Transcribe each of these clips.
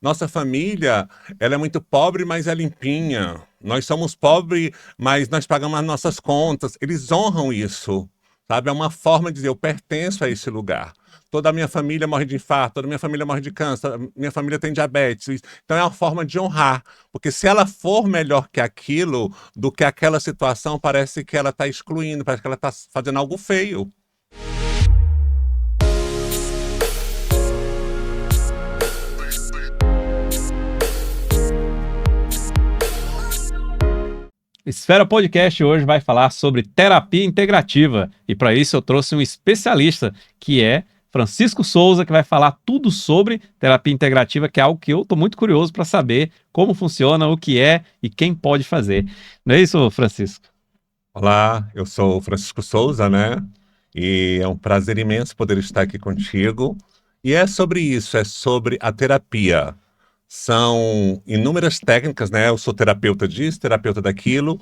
Nossa família, ela é muito pobre, mas é limpinha. Nós somos pobres, mas nós pagamos as nossas contas. Eles honram isso, sabe? É uma forma de dizer, eu pertenço a esse lugar. Toda a minha família morre de infarto, toda a minha família morre de câncer, minha família tem diabetes. Então é uma forma de honrar, porque se ela for melhor que aquilo, do que aquela situação, parece que ela está excluindo, parece que ela está fazendo algo feio. Esfera Podcast hoje vai falar sobre terapia integrativa e para isso eu trouxe um especialista que é Francisco Souza, que vai falar tudo sobre terapia integrativa, que é algo que eu estou muito curioso para saber como funciona, o que é e quem pode fazer. Não é isso, Francisco? Olá, eu sou o Francisco Souza, né? E é um prazer imenso poder estar aqui contigo. E é sobre isso, é sobre a terapia. São inúmeras técnicas, né? Eu sou terapeuta disso, terapeuta daquilo,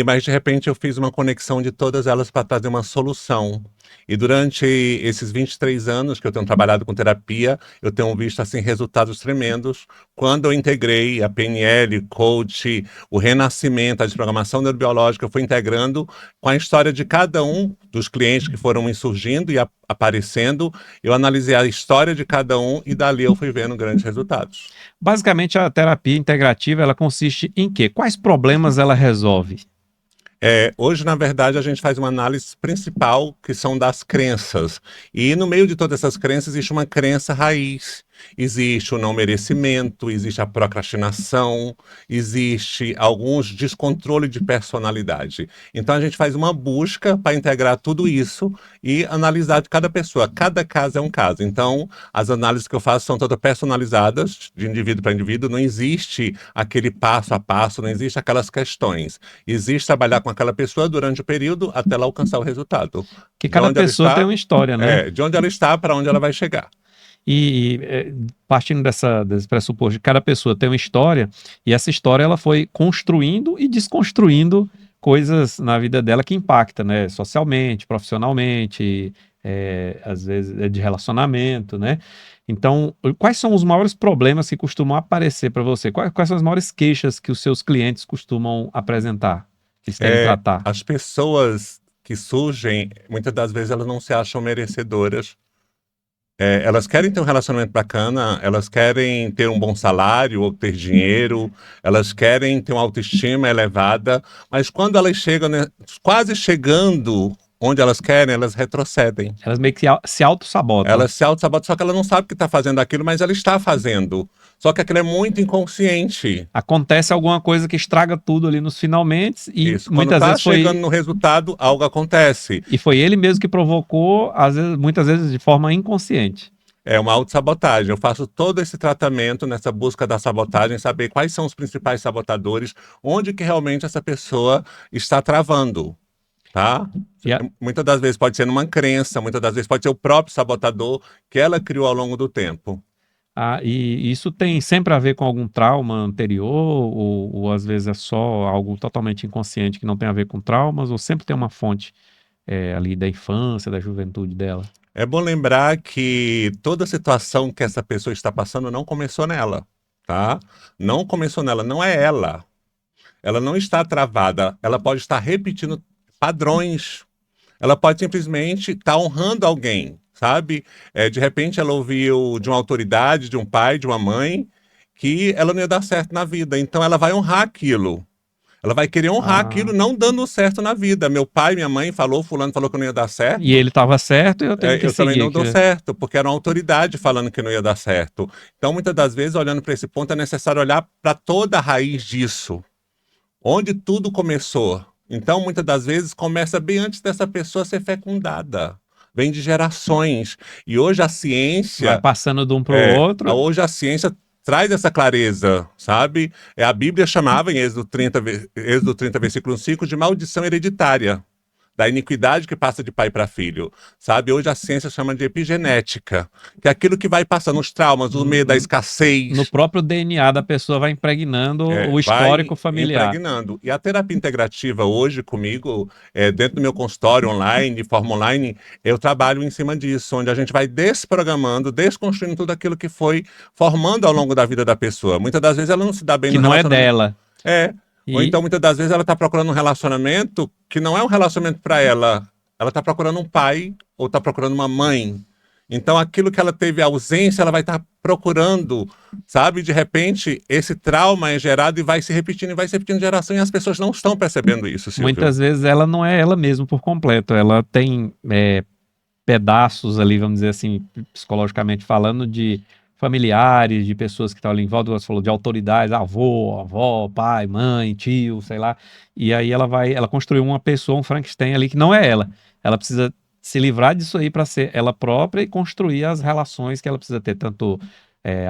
mas de repente eu fiz uma conexão de todas elas para trazer uma solução. E durante esses 23 anos que eu tenho trabalhado com terapia, eu tenho visto assim resultados tremendos. Quando eu integrei a PNL, coach, o renascimento, a desprogramação neurobiológica, eu fui integrando com a história de cada um dos clientes que foram me surgindo e aparecendo. Eu analisei a história de cada um e dali eu fui vendo grandes resultados. Basicamente, a terapia integrativa, ela consiste em quê? Quais problemas ela resolve? Hoje, na verdade, a gente faz uma análise principal, que são das crenças. E no meio de todas essas crenças existe uma crença raiz. Existe o não merecimento, existe a procrastinação, existe alguns descontrole de personalidade. Então a gente faz uma busca para integrar tudo isso e analisar de cada pessoa. Cada caso é um caso. Então as análises que eu faço são todas personalizadas, de indivíduo para indivíduo. Não existe aquele passo a passo, não existe aquelas questões. Existe trabalhar com aquela pessoa durante o período até ela alcançar o resultado. Que cada pessoa tem uma história, né? De onde ela está para onde ela vai chegar. Partindo desse pressuposto de cada pessoa tem uma história, e essa história ela foi construindo e desconstruindo coisas na vida dela que impactam, né? Socialmente, profissionalmente, às vezes é de relacionamento, né? Então, quais são os maiores problemas que costumam aparecer para você? Quais são as maiores queixas que os seus clientes costumam apresentar, que eles querem tratar? As pessoas que surgem, muitas das vezes elas não se acham merecedoras. Elas querem ter um relacionamento bacana, elas querem ter um bom salário ou ter dinheiro, elas querem ter uma autoestima elevada, mas quando elas chegam, né, quase chegando onde elas querem, elas retrocedem. Elas meio que se auto-sabotam. Elas se auto-sabotam, só que ela não sabe que está fazendo aquilo, mas ela está fazendo. Só que aquilo é muito inconsciente. Acontece alguma coisa que estraga tudo ali nos finalmente e Isso. muitas vezes foi... chegando no resultado, algo acontece. E foi ele mesmo que provocou, muitas vezes de forma inconsciente. É uma autossabotagem. Eu faço todo esse tratamento nessa busca da sabotagem, saber quais são os principais sabotadores, onde que realmente essa pessoa está travando. Tá? Muitas das vezes pode ser numa crença, muitas das vezes pode ser o próprio sabotador que ela criou ao longo do tempo. E isso tem sempre a ver com algum trauma anterior, ou às vezes é só algo totalmente inconsciente que não tem a ver com traumas, ou sempre tem uma fonte ali da infância, da juventude dela? É bom lembrar que toda situação que essa pessoa está passando não começou nela, tá? Não começou nela, não é ela. Ela não está travada, ela pode estar repetindo padrões. Ela pode simplesmente estar honrando alguém, sabe? De repente ela ouviu de uma autoridade, de um pai, de uma mãe, que ela não ia dar certo na vida. Então ela vai honrar aquilo. Ela vai querer honrar aquilo não dando certo na vida. Meu pai, minha mãe fulano falou que não ia dar certo. E ele estava certo e eu tenho que eu seguir. também não dou certo, porque era uma autoridade falando que não ia dar certo. Então, muitas das vezes, olhando para esse ponto, é necessário olhar para toda a raiz disso. Onde tudo começou. Então, muitas das vezes, começa bem antes dessa pessoa ser fecundada. Vem de gerações. E hoje a ciência... Vai passando de um para o outro. Hoje a ciência traz essa clareza, sabe? A Bíblia chamava, em Êxodo 30, versículo 5, de maldição hereditária. da iniquidade que passa de pai para filho, sabe? Hoje a ciência chama de epigenética, que é aquilo que vai passando os traumas, o medo, a No escassez, próprio DNA da pessoa vai impregnando o histórico vai familiar. impregnando. E a terapia integrativa hoje comigo, dentro do meu consultório online, de forma online, eu trabalho em cima disso, onde a gente vai desprogramando, desconstruindo tudo aquilo que foi formando ao longo da vida da pessoa. Muitas das vezes ela não se dá bem Que no não é relacionamento. dela. Ou E então muitas das vezes ela está procurando um relacionamento que não é um relacionamento para ela. Ela está procurando um pai ou está procurando uma mãe. Então aquilo que ela teve ausência, ela vai estar procurando, sabe? De repente, esse trauma é gerado e vai se repetindo de geração e as pessoas não estão percebendo isso, Silvio. muitas vezes ela não é ela mesma por completo. Ela tem pedaços ali, vamos dizer assim, psicologicamente falando, de familiares, de pessoas que estão ali em volta, você falou de autoridades, avô, avó, pai, mãe, tio, sei lá. E aí ela construiu uma pessoa, um Frankenstein ali que não é ela. Ela precisa se livrar disso aí para ser ela própria e construir as relações que ela precisa ter, tanto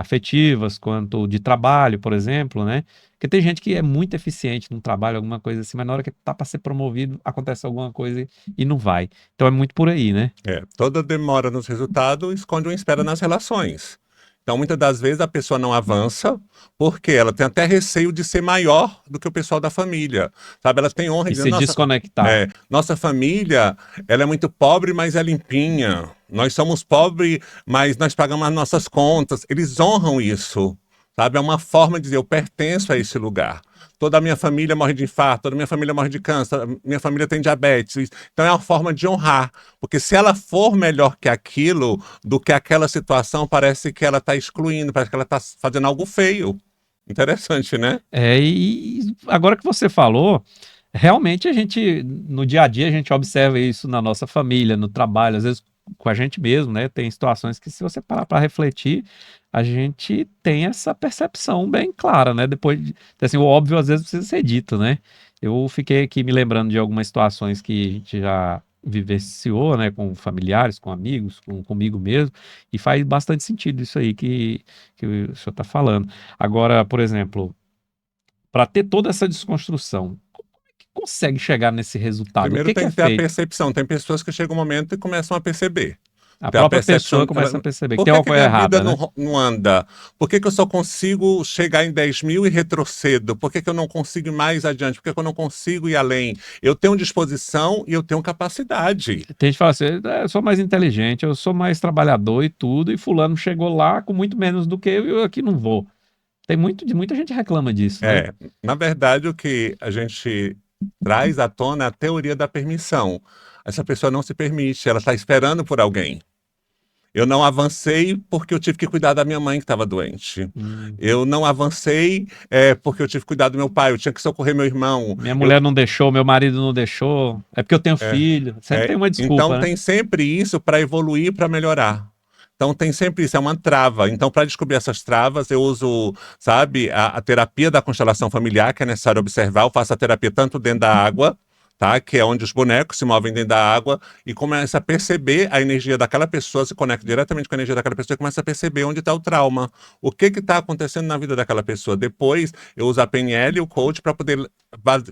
afetivas quanto de trabalho, por exemplo, né? Porque tem gente que é muito eficiente no trabalho, alguma coisa assim, mas na hora que tá para ser promovido, acontece alguma coisa e não vai. Então é muito por aí, né? Toda demora nos resultados esconde uma espera nas relações. Então, muitas das vezes a pessoa não avança porque ela tem até receio de ser maior do que o pessoal da família, sabe? Ela tem honra E dizendo, se desconectar. nossa família, ela é muito pobre, mas é limpinha. Nós somos pobres, mas nós pagamos as nossas contas. Eles honram isso, sabe? É uma forma de dizer, eu pertenço a esse lugar. Toda a minha família morre de infarto, toda a minha família morre de câncer, minha família tem diabetes. Então é uma forma de honrar, porque se ela for melhor que aquilo, do que aquela situação, parece que ela está excluindo, parece que ela está fazendo algo feio. Interessante, né? E agora que você falou, realmente a gente, no dia a dia, a gente observa isso na nossa família, no trabalho, às vezes com a gente mesmo, né? Tem situações que, se você parar para refletir, a gente tem essa percepção bem clara, né? Depois, assim, o óbvio às vezes precisa ser dito, né? Eu fiquei aqui me lembrando de algumas situações que a gente já vivenciou, né? Com familiares, com amigos, comigo mesmo, e faz bastante sentido isso aí que o senhor está falando. Agora, por exemplo, para ter toda essa desconstrução, como é que consegue chegar nesse resultado? O Primeiro que tem é que ter a feito? percepção. Tem pessoas que chegam um momento e começam a perceber. A Tem a própria pessoa percepção. começa a perceber que Por tem que uma que coisa minha vida errada, né? não anda? Por que que eu só consigo chegar em 10 mil e retrocedo? Por que que eu não consigo ir mais adiante? Por que que eu não consigo ir além? Eu tenho disposição e eu tenho capacidade. Tem gente que fala assim, eu sou mais inteligente, eu sou mais trabalhador e tudo, e fulano chegou lá com muito menos do que eu e eu aqui não vou. Muita gente reclama disso, né? Na verdade, o que a gente traz à tona é a teoria da permissão. Essa pessoa não se permite, ela está esperando por alguém. Eu não avancei porque eu tive que cuidar da minha mãe que estava doente. Hum. Eu não avancei porque eu tive que cuidar do meu pai, eu tinha que socorrer meu irmão. Minha mulher não deixou, meu marido não deixou, é porque eu tenho filho. Sempre tem uma Então desculpa, né? tem sempre isso para evoluir, para melhorar. Então tem sempre isso, é uma trava. Então, para descobrir essas travas, eu uso, sabe, a terapia da constelação familiar, que é necessário observar. Eu faço a terapia tanto dentro da água, tá? Que é onde os bonecos se movem dentro da água, e começa a perceber a energia daquela pessoa, se conecta diretamente com a energia daquela pessoa e começa a perceber onde está o trauma. O que está acontecendo na vida daquela pessoa. Depois, eu uso a PNL e o coach para poder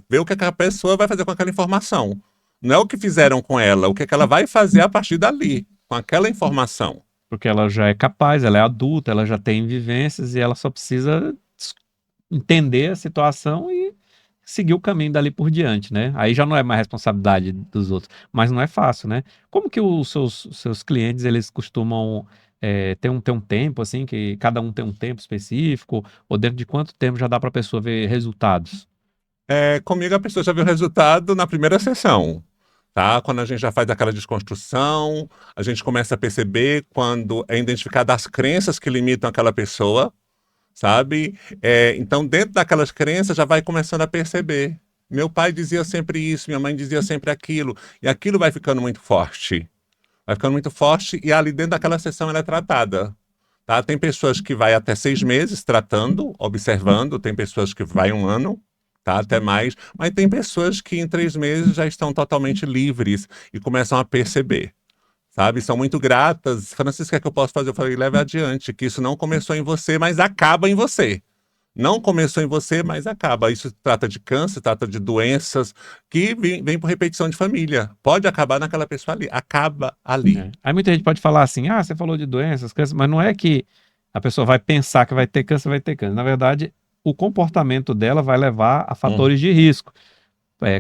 ver o que aquela pessoa vai fazer com aquela informação. Não é o que fizeram com ela, o que ela vai fazer a partir dali, com aquela informação. Porque ela já é capaz, ela é adulta, ela já tem vivências e ela só precisa entender a situação e seguir o caminho dali por diante, né? Aí já não é mais responsabilidade dos outros, mas não é fácil, né? Como que os seus clientes, eles costumam ter um tempo, assim, que cada um tem um tempo específico, ou dentro de quanto tempo já dá para a pessoa ver resultados? Comigo a pessoa já viu o resultado na primeira sessão. Tá? Quando a gente já faz aquela desconstrução, a gente começa a perceber quando é identificado as crenças que limitam aquela pessoa, sabe? Então, dentro daquelas crenças, já vai começando a perceber. Meu pai dizia sempre isso, minha mãe dizia sempre aquilo, e aquilo vai ficando muito forte. Vai ficando muito forte e ali dentro daquela sessão ela é tratada. Tá? Tem pessoas que vai até 6 meses tratando, observando, tem pessoas que vai um ano, tá? Até mais, mas tem pessoas que em 3 meses já estão totalmente livres e começam a perceber, sabe? São muito gratas. Francisco, o que é que eu posso fazer? Eu falei, leve adiante, que isso não começou em você, mas acaba em você. Não começou em você, mas acaba. Isso trata de câncer, trata de doenças que vem por repetição de família. Pode acabar naquela pessoa ali. Acaba ali. Aí muita gente pode falar assim, você falou de doenças, câncer, mas não é que a pessoa vai pensar que vai ter câncer, vai ter câncer. Na verdade, o comportamento dela vai levar a Hum. fatores de risco.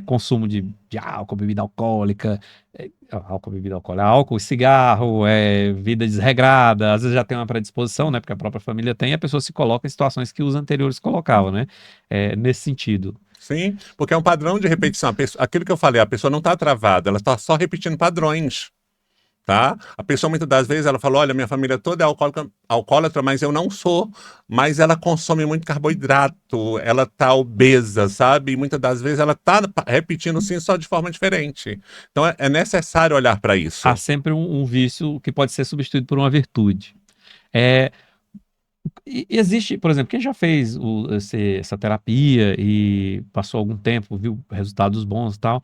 Consumo de álcool, bebida alcoólica, álcool, cigarro, vida desregrada, às vezes já tem uma predisposição, né, porque a própria família tem, e a pessoa se coloca em situações que os anteriores colocavam, né, nesse sentido. Sim, porque é um padrão de repetição. Aquilo que eu falei, a pessoa não está travada, ela está só repetindo padrões. Tá? A pessoa muitas das vezes ela fala, olha, minha família toda é alcoólatra, mas eu não sou. Mas ela consome muito carboidrato, ela tá obesa, sabe? E muitas das vezes ela tá repetindo sim, só de forma diferente. Então é necessário olhar para Há isso. sempre um vício que pode ser substituído por uma virtude. Existe, por exemplo, quem já fez essa terapia e passou algum tempo, viu resultados bons e tal,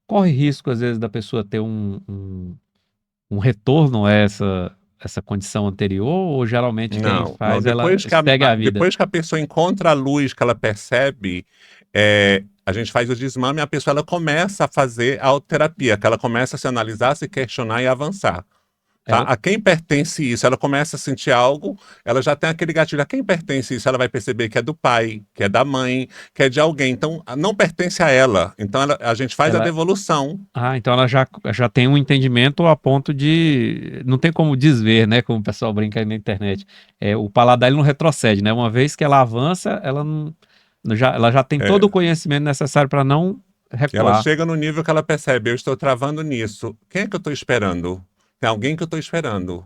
corre risco, às vezes, da pessoa ter um retorno a essa condição anterior, ou geralmente quem Não, não. faz, ela segue a vida? Depois que a pessoa encontra a luz, que ela percebe, a gente faz o desmame e a pessoa ela começa a fazer a autoterapia, que ela começa a se analisar, se questionar e avançar. Tá? Ela, A quem pertence isso? Ela começa a sentir algo, ela já tem aquele gatilho. A quem pertence isso? Ela vai perceber que é do pai, que é da mãe, que é de alguém. Então, não pertence a ela. Então, a gente faz a ela, devolução. então ela já tem um entendimento a ponto de, não tem como desver, né, como o pessoal brinca aí na internet. O paladar ele não retrocede, né? Uma vez que ela avança, ela já tem todo o É, conhecimento necessário para não e ela recuar. chega no nível que ela percebe, eu estou travando nisso. Quem é que eu estou esperando? Tem alguém que eu estou esperando.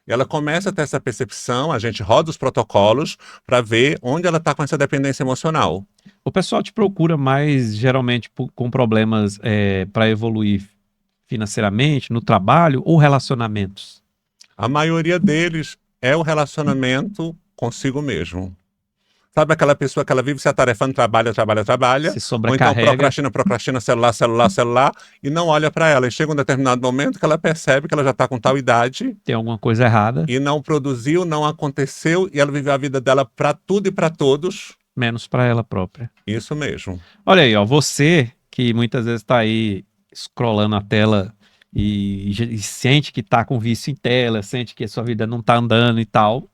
E ela começa a ter essa percepção, a gente roda os protocolos para ver onde ela está com essa dependência emocional. O pessoal te procura mais geralmente com problemas para evoluir financeiramente, no trabalho ou relacionamentos? A maioria deles é o relacionamento consigo mesmo. Sabe aquela pessoa que ela vive se atarefando, trabalha, trabalha, trabalha, Se ou então sobrecarrega, procrastina, procrastina, celular, celular, celular, e não olha para ela. E chega um determinado momento que ela percebe que ela já está com tal idade tem alguma coisa errada, e não produziu, não aconteceu, e ela viveu a vida dela para tudo e para todos. menos para ela própria. Isso mesmo. Olha aí, ó, você que muitas vezes está aí scrollando a tela e sente que está com vício em tela, sente que a sua vida não está andando e tal,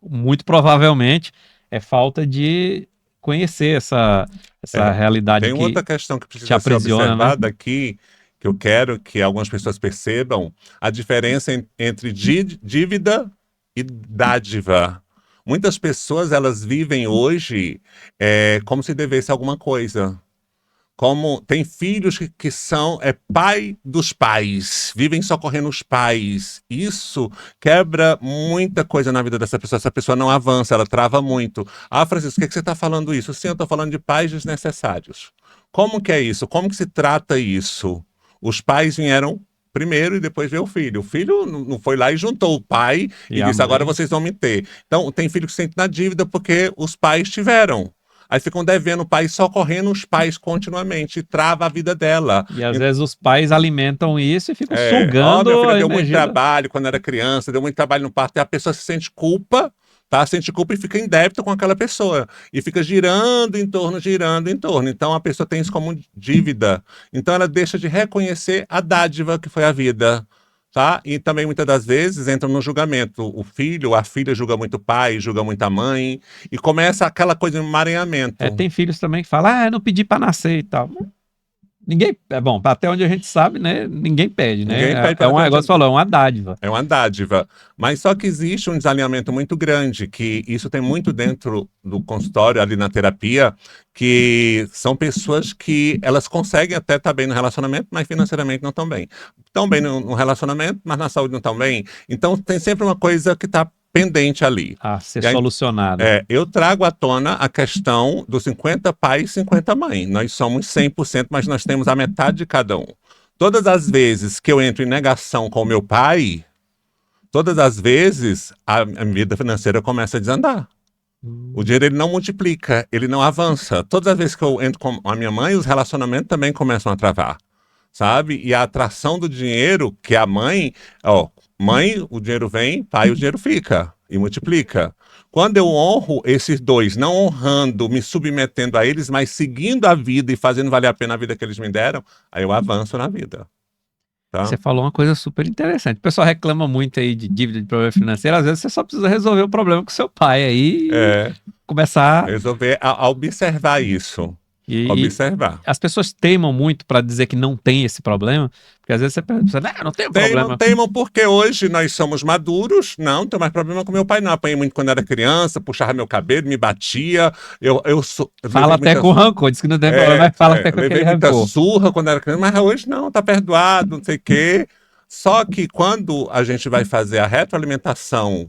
muito provavelmente é falta de conhecer essa É. realidade Tem que outra questão que te precisa ser aprisiona, né? observada aqui, que eu quero que algumas pessoas percebam, a diferença entre dívida e dádiva. Muitas pessoas, elas vivem hoje como se devesse alguma coisa. Como tem filhos que são pai dos pais, vivem socorrendo os pais. Isso quebra muita coisa na vida dessa pessoa. Essa pessoa não avança, ela trava muito. Ah, Francisco, por que você está falando isso? Sim, eu estou falando de pais desnecessários. Como que é isso? Como que se trata isso? Os pais vieram primeiro e depois veio o filho. O filho não foi lá e juntou o pai E e a disse, agora mãe, vocês vão me ter. Então, tem filho que se sente na dívida porque os pais tiveram. Aí ficam devendo o pai, socorrendo os pais continuamente, e trava a vida dela. e às vezes os pais alimentam isso e ficam Ó, minha sugando filha a deu muito energia. trabalho quando era criança, deu muito trabalho no parto, e a pessoa se sente culpa, tá? Sente culpa e fica em débito com aquela pessoa. E fica girando em torno, girando em torno. Então a pessoa tem isso como dívida. Então ela deixa de reconhecer a dádiva que foi a vida. Tá? E também muitas das vezes entram no julgamento. O filho, a filha julga muito o pai, julga muito a mãe, e começa aquela coisa de emaranhamento. Tem filhos também que falam, eu não pedi para nascer e tal. Ninguém, bom, até onde a gente sabe, né? Ninguém pede, Ninguém né? pede para ter Negócio falou, é uma dádiva. É uma dádiva. Mas só que existe um desalinhamento muito grande, que isso tem muito dentro do consultório, ali na terapia, que são pessoas que elas conseguem até estar bem no relacionamento, mas financeiramente não estão bem. Estão bem no relacionamento, mas na saúde não estão bem. Então tem sempre uma coisa que está pendente ali. A ser E aí, solucionada. eu trago à tona a questão dos 50 pais e 50 mães. Nós somos 100%, mas nós temos a metade de cada um. Todas as vezes que eu entro em negação com o meu pai, todas as vezes a minha vida financeira começa a desandar. O dinheiro ele não multiplica, ele não avança. Todas as vezes que eu entro com a minha mãe, os relacionamentos também começam a travar, sabe? E a atração do dinheiro, que é a mãe, ó, mãe, o dinheiro vem, pai, o dinheiro fica e multiplica. Quando eu honro esses dois, não honrando, me submetendo a eles, mas seguindo a vida e fazendo valer a pena a vida que eles me deram, aí eu avanço na vida, tá? Você falou uma coisa super interessante. O pessoal reclama muito aí de dívida, de problema financeiro. Às vezes você só precisa resolver o problema com seu pai aí e É, começar. resolver a observar isso. E Observar. as pessoas teimam muito para dizer que não tem esse problema, porque às vezes você pensa, não tem Teimam, problema. teimam porque hoje nós somos maduros. Não tenho mais problema com meu pai, não. Apanhei muito quando era criança, puxava meu cabelo, me batia. Eu Fala levei até muita, com rancor, diz que não tem problema, mas fala até com levei aquele muita rancor. surra quando era criança, mas hoje não, tá perdoado, não sei o quê. Só que quando a gente vai fazer a retroalimentação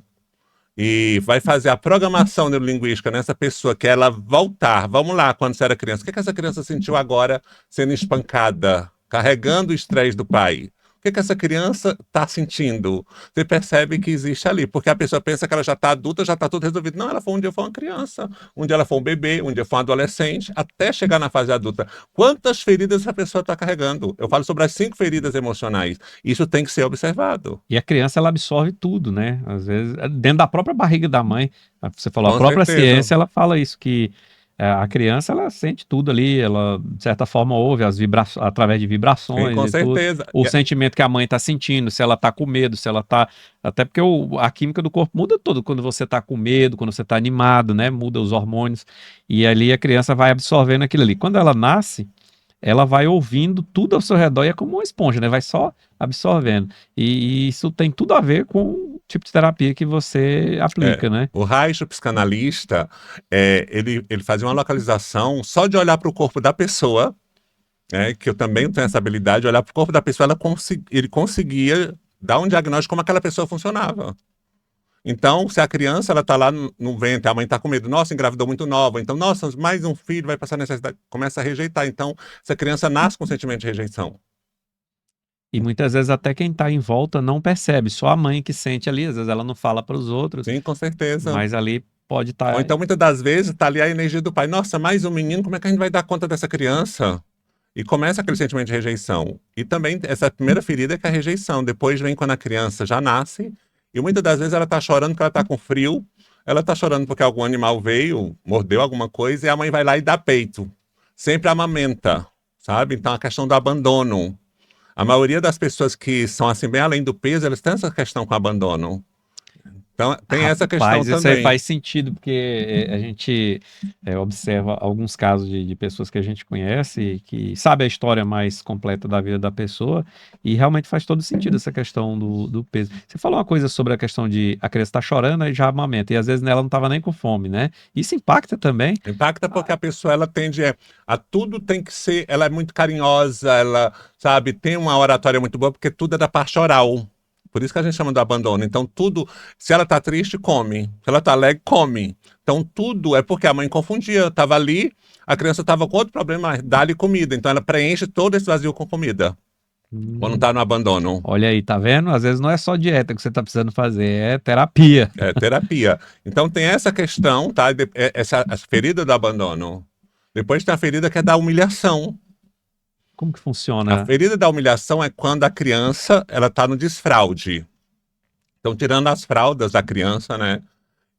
e vai fazer a programação neurolinguística nessa pessoa, que ela voltar, vamos lá, quando você era criança, o que essa criança sentiu agora sendo espancada, carregando o estresse do pai? O que essa criança está sentindo? Você percebe que existe ali, porque a pessoa pensa que ela já está adulta, já está tudo resolvido. Não, ela foi um dia foi uma criança, um dia ela foi um bebê, um dia foi um adolescente, até chegar na fase adulta. Quantas feridas essa pessoa está carregando? Eu falo sobre as 5 feridas emocionais. Isso tem que ser observado. E a criança, ela absorve tudo, né? Às vezes, dentro da própria barriga da mãe. Você falou, a Com própria certeza. ciência, ela fala isso, que a criança, ela sente tudo ali, ela, de certa forma, ouve através de Sim, vibrações com e tudo. certeza. O sentimento que a mãe está sentindo, se ela está com medo, se ela está... Até porque a química do corpo muda todo quando você está com medo, quando você está animado, né? Muda os hormônios. E ali a criança vai absorvendo aquilo ali. Quando ela nasce, ela vai ouvindo tudo ao seu redor e é como uma esponja, né? Vai só absorvendo. E isso tem tudo a ver com o tipo de terapia que você É, aplica, né? o Reich, o psicanalista, ele fazia uma localização só de olhar para o corpo da pessoa, que eu também tenho essa habilidade, de olhar para o corpo da pessoa, ele conseguia dar um diagnóstico como aquela pessoa funcionava. Então, se a criança ela está lá no ventre, a mãe está com medo, nossa, engravidou muito nova, então, nossa, mais um filho vai passar necessidade, começa a rejeitar. Então, essa criança nasce com sentimento de rejeição. E muitas vezes até quem está em volta não percebe, só a mãe que sente ali, às vezes ela não fala para os outros, Sim, com certeza. mas ali pode Ou estar. então, muitas das vezes, está ali a energia do pai. Nossa, mais um menino, como é que a gente vai dar conta dessa criança? E começa aquele sentimento de rejeição. E também, essa primeira ferida é que é a rejeição. Depois vem quando a criança já nasce. E muitas das vezes ela está chorando porque ela está com frio. Ela está chorando porque algum animal veio, mordeu alguma coisa. E a mãe vai lá e dá peito. Sempre amamenta, sabe? Então, a questão do abandono. A maioria das pessoas que são assim, bem além do peso, elas têm essa questão com abandono. Então, tem essa questão Rapaz, isso aí também. faz sentido, porque a gente observa alguns casos de pessoas que a gente conhece, que sabe a história mais completa da vida da pessoa, e realmente faz todo sentido essa questão do peso. Você falou uma coisa sobre a questão de a criança estar chorando e já amamenta, e às vezes ela não estava nem com fome, né? Isso impacta também. Impacta porque a pessoa ela tende a tudo tem que ser, ela é muito carinhosa, ela, sabe, tem uma oratória muito boa porque tudo é da parte oral. Por isso que a gente chama do abandono. Então tudo, se ela tá triste, come. Se ela tá alegre, come. Então tudo é porque a mãe confundia, tava ali, a criança tava com outro problema, mas dá-lhe comida. Então ela preenche todo esse vazio com comida. Quando Hum, tá no abandono. olha aí, tá vendo? Às vezes não é só dieta que você tá precisando fazer, é terapia. É terapia. Então tem essa questão, tá? Essa ferida do abandono. Depois tem a ferida que é da humilhação. Como que A funciona? ferida da humilhação é quando a criança ela está no desfraude. Então, tirando as fraldas da criança, né?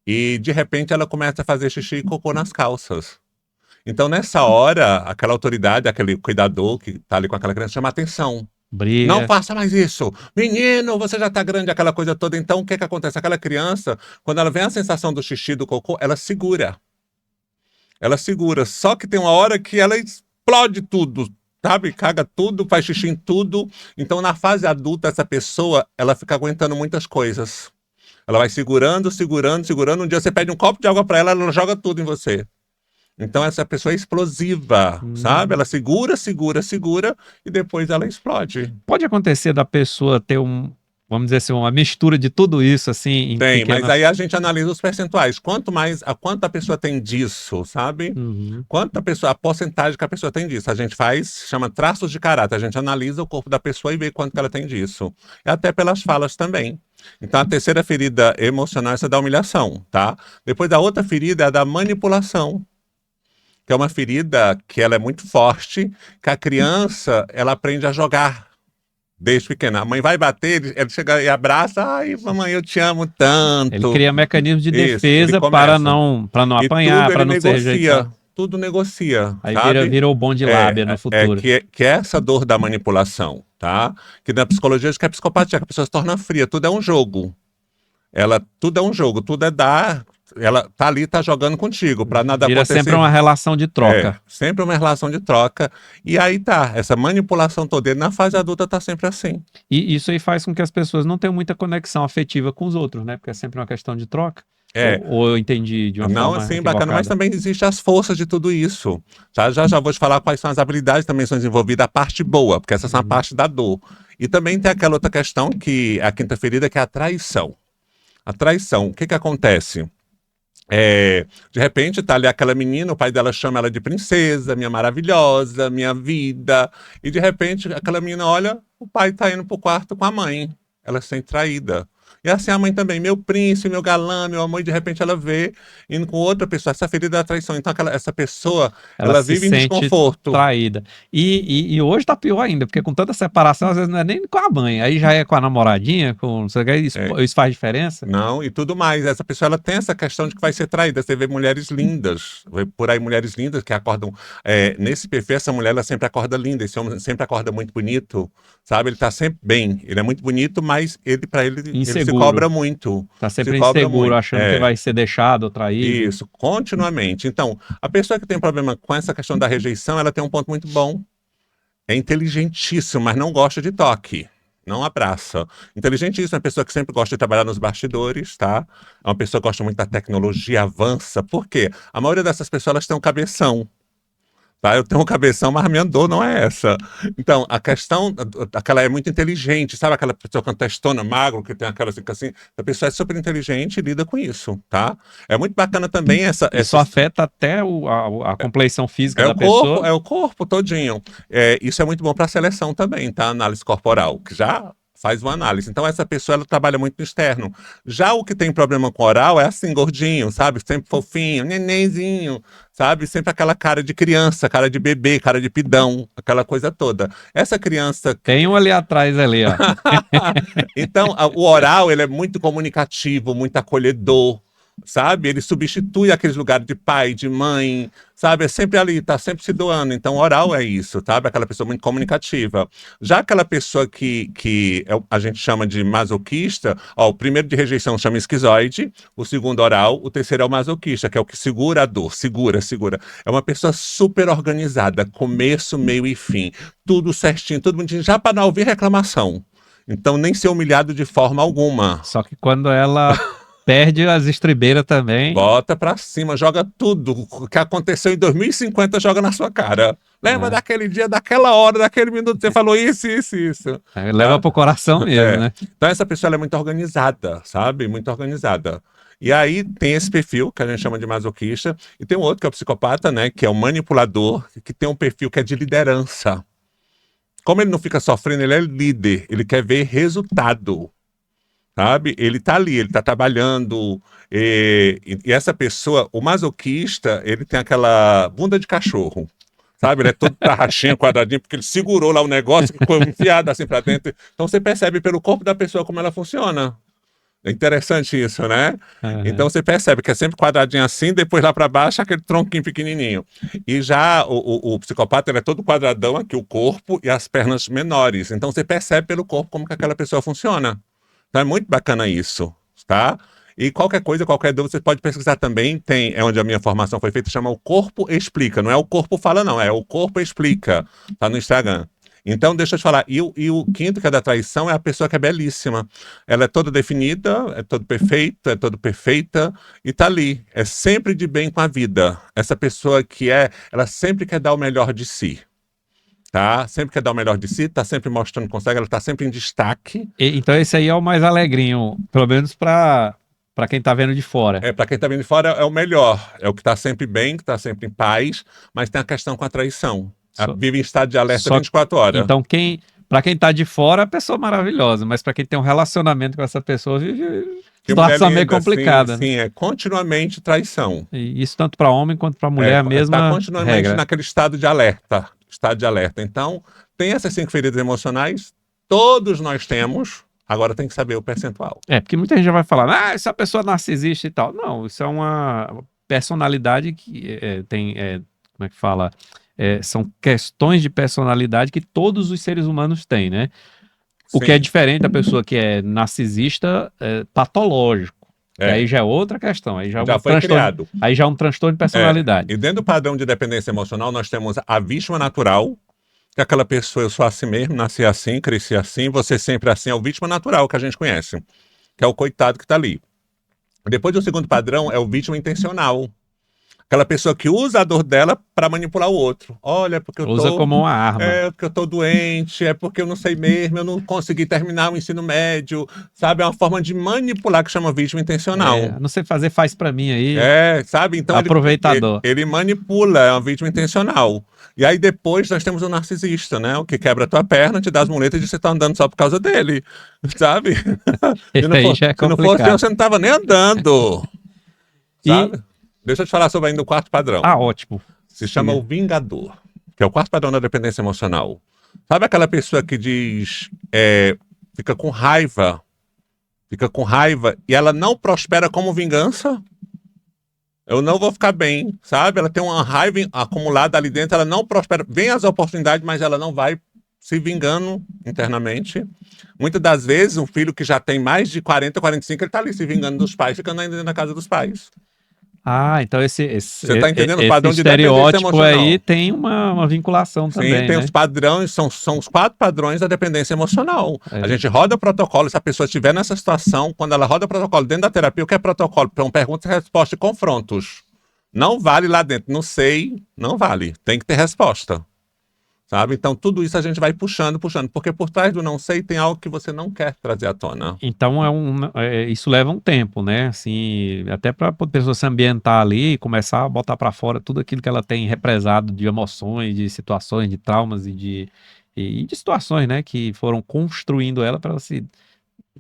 E de repente ela começa a fazer xixi e cocô nas calças. Então, nessa hora, aquela autoridade, aquele cuidador que está ali com aquela criança chama atenção. Não Briga. faça mais isso. Menino, você já está grande, aquela coisa toda. Então, o que que acontece? Aquela criança, quando ela vem a sensação do xixi, do cocô, ela segura. Ela segura. Só que tem uma hora que ela explode tudo, sabe? Caga tudo, faz xixi em tudo. Então, na fase adulta, essa pessoa, ela fica aguentando muitas coisas. Ela vai segurando, segurando, segurando. Um dia você pede um copo de água para ela joga tudo em você. Então, essa pessoa é explosiva, sabe? Hum. Ela segura, segura, segura e depois ela explode. Pode acontecer da pessoa ter vamos dizer assim, uma mistura de tudo isso, assim, em Tem, mas pequenas. aí a gente analisa os percentuais. Quanto a pessoa tem disso, sabe? Uhum. A porcentagem que a pessoa tem disso. A gente faz, chama traços de caráter. A gente analisa o corpo da pessoa e vê quanto que ela tem disso. E até pelas falas também. Então, a terceira ferida emocional é essa da humilhação, tá? Depois, a outra ferida é a da manipulação, que é uma ferida que ela é muito forte, que a criança, ela aprende a jogar. Desde pequena. A mãe vai bater, ele chega e abraça, ai, mamãe, eu te amo Ele tanto. cria mecanismos de Isso, ele defesa começa. para não E apanhar, tudo para ele não ser negocia, rejeitado. tudo negocia, Aí sabe? vira o bom de lábia no futuro. Que é essa dor da manipulação, tá? Que na psicologia diz que é psicopatia, que a pessoa se torna fria, tudo é um jogo. Tudo é um jogo, tudo é dar. Ela tá ali, tá jogando contigo, para nada Vira sempre acontecer. uma relação de troca. Sempre uma relação de troca. E aí tá, essa manipulação toda. E na fase adulta tá sempre assim. E isso aí faz com que as pessoas não tenham muita conexão afetiva com os outros, né? Porque é sempre uma questão de troca. É, Ou eu entendi de uma não forma assim, bacana, mas equivocada. também existem as forças de tudo isso. Tá? Já vou te falar quais são as habilidades que também são desenvolvidas, a parte boa, porque essas são a parte da dor. E também tem aquela outra questão, que é a quinta ferida, que é a traição. A traição, o que que acontece? De repente tá ali aquela menina, o pai dela chama ela de princesa, minha maravilhosa, minha vida, e de repente aquela menina olha, o pai tá indo pro quarto com a mãe, ela se sente traída. E assim a mãe também, meu príncipe, meu galã, meu amor, e de repente ela vê indo com outra pessoa, essa ferida da traição. Então essa pessoa, Ela ela se vive em sente desconforto. traída. E hoje tá pior ainda, porque com tanta separação, às vezes não é nem com a mãe, aí já é com a namoradinha, com não sei o que, É, isso faz diferença? Não, e tudo mais. Essa pessoa ela tem essa questão de que vai ser traída. Você vê mulheres lindas, vê por aí mulheres lindas que acordam. Nesse perfil, essa mulher ela sempre acorda linda, esse homem sempre acorda muito bonito, sabe? Ele tá sempre bem. Ele é muito bonito, mas ele para ele se cobra Inseguro. muito. Tá Se sempre cobra inseguro, muito. achando que vai ser deixado ou traído. Isso, continuamente. Então, a pessoa que tem problema com essa questão da rejeição, ela tem um ponto muito bom. É inteligentíssimo, mas não gosta de toque. Não abraça. Inteligentíssimo é uma pessoa que sempre gosta de trabalhar nos bastidores, tá? É uma pessoa que gosta muito da tecnologia, avança. Por quê? A maioria dessas pessoas elas têm um cabeção. Tá? Eu tenho um cabeção, mas a minha dor não é essa. Então, a questão, aquela é muito inteligente, sabe aquela pessoa contestona, magro, que tem aquela assim, a pessoa é super inteligente e lida com isso, tá? É muito bacana também Isso afeta até a compleição física da pessoa. é o corpo todinho. Isso é muito bom para a seleção também, tá? Análise corporal, que já faz uma análise. Então, essa pessoa ela trabalha muito no externo. Já o que tem problema com oral é assim, gordinho, sabe? Sempre fofinho, nenenzinho, sabe? Sempre aquela cara de criança, cara de bebê, cara de pidão, aquela coisa toda. Essa criança. Tem um ali atrás, ali, ó. Então, o oral, ele é muito comunicativo, muito acolhedor, sabe? Ele substitui aqueles lugares de pai, de mãe, sabe? É sempre ali, tá sempre se doando. Então, oral é isso, sabe? Aquela pessoa muito comunicativa. Já aquela pessoa a gente chama de masoquista, ó, o primeiro de rejeição chama esquizoide, o segundo oral, o terceiro é o masoquista, que é o que segura a dor, segura. É uma pessoa super organizada, começo, meio e fim. Tudo certinho, tudo bonitinho, já para não ouvir reclamação. Então, nem ser humilhado de forma alguma. Só que quando ela perde as estribeiras também. Bota pra cima, joga tudo. O que aconteceu em 2050, joga na sua cara. Lembra daquele dia, daquela hora, daquele minuto, você falou isso. Leva pro coração mesmo, né? Então, essa pessoa ela é muito organizada, sabe? Muito organizada. E aí tem esse perfil, que a gente chama de masoquista, e tem um outro, que é o psicopata, né? Que é o manipulador, que tem um perfil que é de liderança. Como ele não fica sofrendo, ele é líder, ele quer ver resultado, sabe? Ele tá ali, ele tá trabalhando, e essa pessoa, o masoquista, ele tem aquela bunda de cachorro, sabe? Ele é todo tarraxinho, quadradinho, porque ele segurou lá o negócio, que ficou enfiado assim pra dentro. Então você percebe pelo corpo da pessoa como ela funciona. É interessante isso, né? Então você percebe que é sempre quadradinho assim, depois lá para baixo aquele tronquinho pequenininho. E já o psicopata ele é todo quadradão aqui, o corpo e as pernas menores. Então você percebe pelo corpo como que aquela pessoa funciona. Então é muito bacana isso, tá? E qualquer coisa, qualquer dúvida, você pode pesquisar também. É onde a minha formação foi feita, chama O Corpo Explica. Não é O Corpo Fala, não, é O Corpo Explica. Tá no Instagram. Então, deixa eu te falar. E o quinto, que é da traição, é a pessoa que é belíssima. Ela é toda definida, é todo perfeito, é toda perfeita, e tá ali. É sempre de bem com a vida. Essa pessoa ela sempre quer dar o melhor de si. Tá? Sempre quer dar o melhor de si, tá sempre mostrando que consegue, ela tá sempre em destaque. Então esse aí é o mais alegrinho, pelo menos para quem tá vendo de fora. Para quem tá vendo de fora, é o melhor. É o que tá sempre bem, que tá sempre em paz, mas tem a questão com a traição. Vive em estado de alerta 24 horas. Então, para quem tá de fora, a pessoa maravilhosa, mas para quem tem um relacionamento com essa pessoa, vive situação meio complicada. Sim, é continuamente traição. E isso tanto para homem quanto para mulher, a mesma tá continuamente regra. naquele estado de alerta. Estado de alerta. Então, tem essas 5 feridas emocionais, Todos nós temos, agora tem que saber o percentual. Porque muita gente já vai falar, essa pessoa é narcisista e tal. Não, isso é uma personalidade que tem, como é que fala? São questões de personalidade que todos os seres humanos têm, né? O que é Sim. diferente da pessoa que é narcisista patológico. Que aí já é outra questão. Aí já Já foi criado. Aí já é um transtorno de personalidade. E dentro do padrão de dependência emocional, nós temos a vítima natural, que é aquela pessoa, eu sou assim mesmo, nasci assim, cresci assim, você sempre assim, é o vítima natural que a gente conhece, que é o coitado que está ali. Depois do segundo padrão, é o vítima intencional. Aquela pessoa que usa a dor dela para manipular o outro. Olha, porque eu Usa como uma arma. É porque eu tô doente, é porque eu não sei mesmo, eu não consegui terminar o ensino médio, sabe? É uma forma de manipular que chama vítima intencional. Não sei fazer, faz para mim aí. Sabe? Então aproveitador. Ele manipula, é uma vítima intencional. E aí depois nós temos o narcisista, né? O que quebra a tua perna, te dá as muletas e você tá andando só por causa dele, sabe? Se não fosse eu, você não tava nem andando, sabe? Deixa eu te falar sobre ainda o quarto padrão. Ótimo. Se chama o vingador, que é o quarto padrão da dependência emocional. Sabe aquela pessoa que diz, fica com raiva e ela não prospera como vingança? Eu não vou ficar bem, sabe? Ela tem uma raiva acumulada ali dentro, ela não prospera. Vem as oportunidades, mas ela não vai se vingando internamente. Muitas das vezes, um filho que já tem mais de 40, 45, ele tá ali se vingando dos pais, ficando ainda na casa dos pais. Então você está entendendo o padrão de estereótipo aí tem uma vinculação também. Sim, tem os padrões, são os 4 padrões da dependência emocional. A gente roda o protocolo, se a pessoa estiver nessa situação, quando ela roda o protocolo dentro da terapia, o que é protocolo? São perguntas, respostas e confrontos. Não vale lá dentro, não sei, não vale. Tem que ter resposta. Sabe? Então, tudo isso a gente vai puxando, porque por trás do não sei tem algo que você não quer trazer à tona. Então, isso leva um tempo, né? Assim, até para a pessoa se ambientar ali e começar a botar para fora tudo aquilo que ela tem represado de emoções, de situações, de traumas e de situações, né? Que foram construindo ela para ela se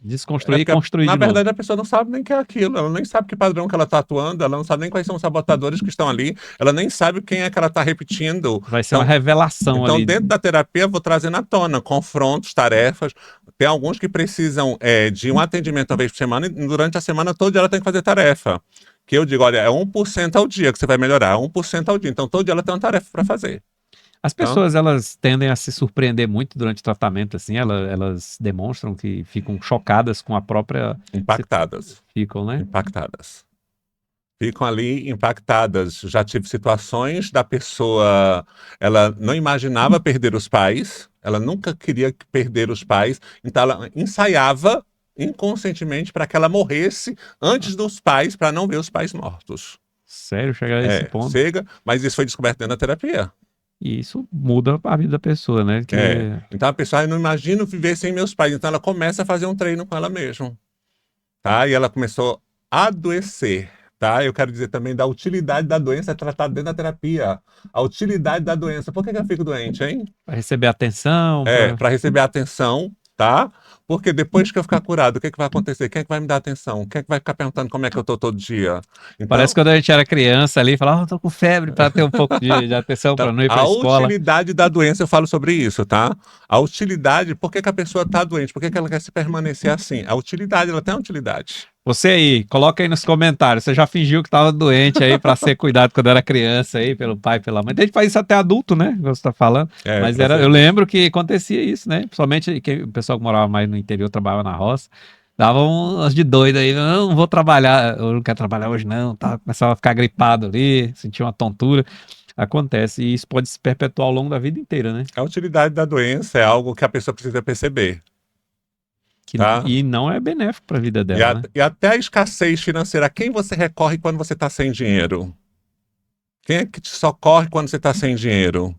desconstruir e construir de novo. Na verdade, a pessoa não sabe nem o que é aquilo, ela nem sabe que padrão que ela está atuando, ela não sabe nem quais são os sabotadores que estão ali, ela nem sabe quem é que ela está repetindo. Vai ser uma revelação ali. Então, dentro da terapia, eu vou trazendo à tona confrontos, tarefas. Tem alguns que precisam de um atendimento uma vez por semana, e durante a semana toda ela tem que fazer tarefa. Que eu digo, olha, é 1% ao dia que você vai melhorar, 1% ao dia. Então, todo dia ela tem uma tarefa para fazer. As pessoas, elas tendem a se surpreender muito durante o tratamento, assim, elas demonstram que ficam chocadas com a própria... Impactadas. Ficam, né? Impactadas. Ficam ali impactadas. Já tive situações da pessoa, ela não imaginava perder os pais, ela nunca queria perder os pais, então ela ensaiava inconscientemente para que ela morresse antes dos pais, para não ver os pais mortos. Sério? Chegar a esse ponto? Chega, mas isso foi descoberto dentro da terapia. E isso muda a vida da pessoa, né? Então a pessoa, eu não imagino viver sem meus pais. Então ela começa a fazer um treino com ela mesma. Tá? E ela começou a adoecer. Tá? Eu quero dizer também da utilidade da doença tratada dentro da terapia. A utilidade da doença. Por que eu fico doente, hein? Para receber atenção. Para receber atenção, tá? Porque depois que eu ficar curado, o que vai acontecer? Quem é que vai me dar atenção? Quem é que vai ficar perguntando como é que eu tô todo dia? Então, parece que quando a gente era criança ali, falava, tô com febre, para ter um pouco de atenção para não ir para a escola. A utilidade da doença, eu falo sobre isso, tá? A utilidade, por que a pessoa tá doente? Por que ela quer se permanecer assim? A utilidade, ela tem uma utilidade. Você aí, coloca aí nos comentários, você já fingiu que estava doente aí para ser cuidado quando era criança aí, pelo pai, pela mãe. A gente faz isso até adulto, né? Você tá falando. Mas eu lembro que acontecia isso, né? Principalmente o pessoal que morava mais no interior, trabalhava na roça, dava umas de doido aí, não vou trabalhar, eu não quero trabalhar hoje não, tá? Começava a ficar gripado ali, sentia uma tontura. Acontece, e isso pode se perpetuar ao longo da vida inteira, né? A utilidade da doença é algo que a pessoa precisa perceber. E não é benéfico para a vida dela, né? E até a escassez financeira. A quem você recorre quando você está sem dinheiro? Quem é que te socorre quando você está sem dinheiro?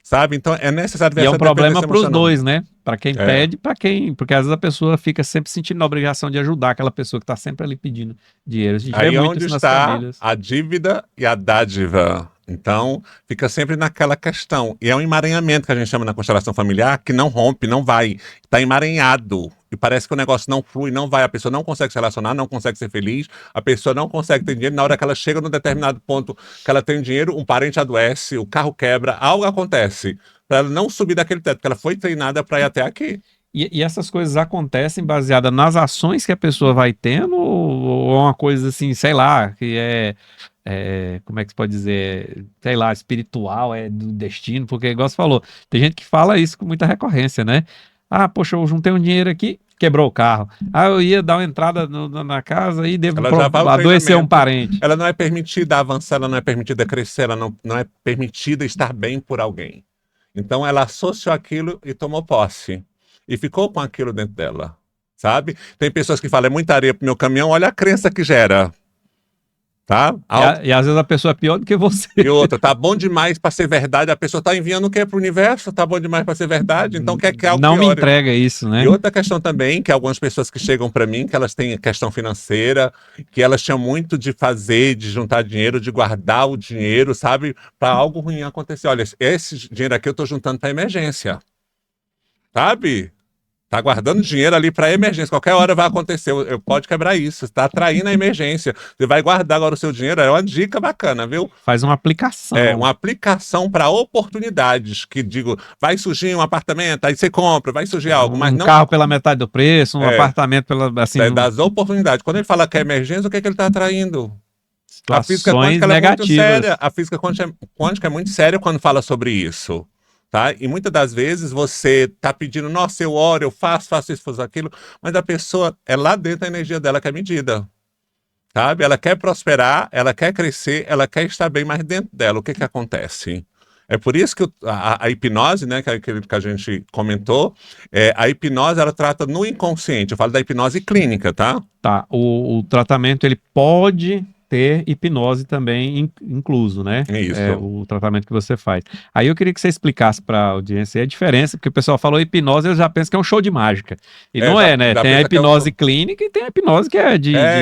Sabe? Então é necessário ver essa dependência emocional. E é um problema para os dois, né? Para quem pede, para quem... Porque às vezes a pessoa fica sempre sentindo a obrigação de ajudar aquela pessoa que está sempre ali pedindo dinheiro. Aí onde está a dívida e a dádiva. Então, fica sempre naquela questão. E é um emaranhamento que a gente chama na constelação familiar, que não rompe, não vai. Está emaranhado. E parece que o negócio não flui, não vai. A pessoa não consegue se relacionar, não consegue ser feliz. A pessoa não consegue ter dinheiro. Na hora que ela chega num determinado ponto que ela tem dinheiro, um parente adoece, o carro quebra, algo acontece. Para ela não subir daquele teto, porque ela foi treinada para ir até aqui. E essas coisas acontecem baseada nas ações que a pessoa vai tendo, ou é uma coisa assim, sei lá, que como é que se pode dizer, sei lá, espiritual, é do destino, porque, igual você falou, tem gente que fala isso com muita recorrência, né? Ah, poxa, eu juntei um dinheiro aqui, quebrou o carro. Ah, eu ia dar uma entrada na casa e devo Ela já vai ao adoecer um treinamento, parente. ela não é permitida avançar, ela não é permitida crescer, ela não é permitida estar bem por alguém. Então ela associou aquilo e tomou posse. E ficou com aquilo dentro dela, sabe? Tem pessoas que falam, é muita areia pro meu caminhão, olha a crença que gera, tá? E às vezes a pessoa é pior do que você. E outra, tá bom demais para ser verdade, a pessoa tá enviando o que pro universo? Tá bom demais para ser verdade, então quer que algo Não me piore. entrega isso, E né? outra questão também, que algumas pessoas que chegam para mim, que elas têm questão financeira, que elas tinham muito de fazer, de juntar dinheiro, de guardar o dinheiro, sabe? Para algo ruim acontecer. Olha, esse dinheiro aqui eu estou juntando para emergência, sabe? Tá guardando dinheiro ali para emergência. Qualquer hora vai acontecer. Eu pode quebrar isso. Você está atraindo a emergência. Você vai guardar agora o seu dinheiro. É uma dica bacana, viu? Faz uma É aplicação. uma aplicação para oportunidades. Que digo, vai surgir um apartamento, aí você compra, vai surgir algo, mas Um não carro pela metade do preço, um é, apartamento pela, assim, das oportunidades. Quando ele fala que é emergência, o que é que ele está atraindo? A física situações quântica ela é muito séria. negativas. A física quântica é muito séria quando fala sobre isso. Tá? E muitas das vezes você está pedindo, nossa, eu oro, eu faço isso, faço aquilo, mas a pessoa é lá dentro a energia dela que é medida. Sabe? Ela quer prosperar, ela quer crescer, ela quer estar bem, mas dentro dela, o que que acontece? É por isso que a hipnose, né, que a gente comentou, a hipnose ela trata no inconsciente. Eu falo da hipnose clínica, tá? Tá, o tratamento ele pode ter hipnose também incluso, né? É Isso. o tratamento que você faz. Aí eu queria que você explicasse para a audiência a diferença, porque o pessoal falou hipnose, eu já penso que é um show de mágica. E não Já, é, né? já Tem a pensa que é o hipnose show. clínica e tem a hipnose que é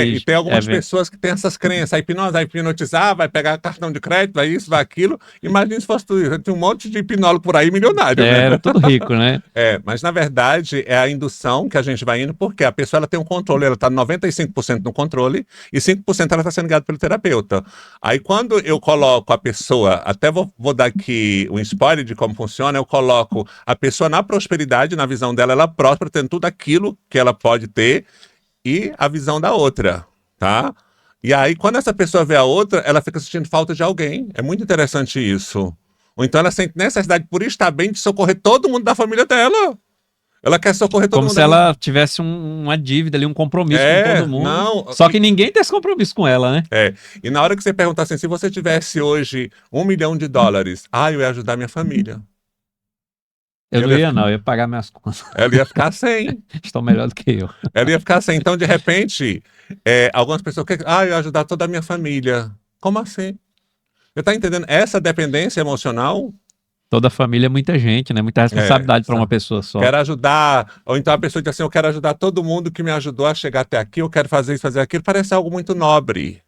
E tem algumas pessoas que têm essas crenças. A hipnose vai hipnotizar, vai pegar cartão de crédito, vai isso, vai aquilo. Imagina se fosse tudo isso. Tem um monte de hipnólogo por aí milionário, né? era tudo rico, né? Mas na verdade é a indução que a gente vai indo, porque a pessoa ela tem um controle, ela está 95% no controle e 5% ela está sendo guiada pelo terapeuta. Aí quando eu coloco a pessoa, até vou dar aqui um spoiler de como funciona, eu coloco a pessoa na prosperidade, na visão dela, ela próspera, tendo tudo aquilo que ela pode ter e a visão da outra, tá? E aí, quando essa pessoa vê a outra, ela fica sentindo falta de alguém. É muito interessante isso. Ou então ela sente necessidade, por estar bem, de socorrer todo mundo da família dela. Ela quer socorrer todo Como mundo se da família. ela tivesse uma dívida ali, um compromisso com todo mundo. Não. Só que ninguém tem esse compromisso com ela, né? E na hora que você perguntar assim, se você tivesse hoje US$ 1 milhão, eu ia ajudar minha família. Eu não Ela ia, ia, não, eu ia pagar minhas contas. ela ia ficar sem. Estão melhor do que eu. Ela ia ficar sem. Então, de repente, algumas pessoas querem, eu ia ajudar toda a minha família. Como assim? Você tá entendendo? Essa dependência emocional Toda família é muita gente, né? Muita responsabilidade para uma pessoa só. quero ajudar, ou então a pessoa diz assim, eu quero ajudar todo mundo que me ajudou a chegar até aqui, eu quero fazer isso, fazer aquilo, parece algo muito nobre.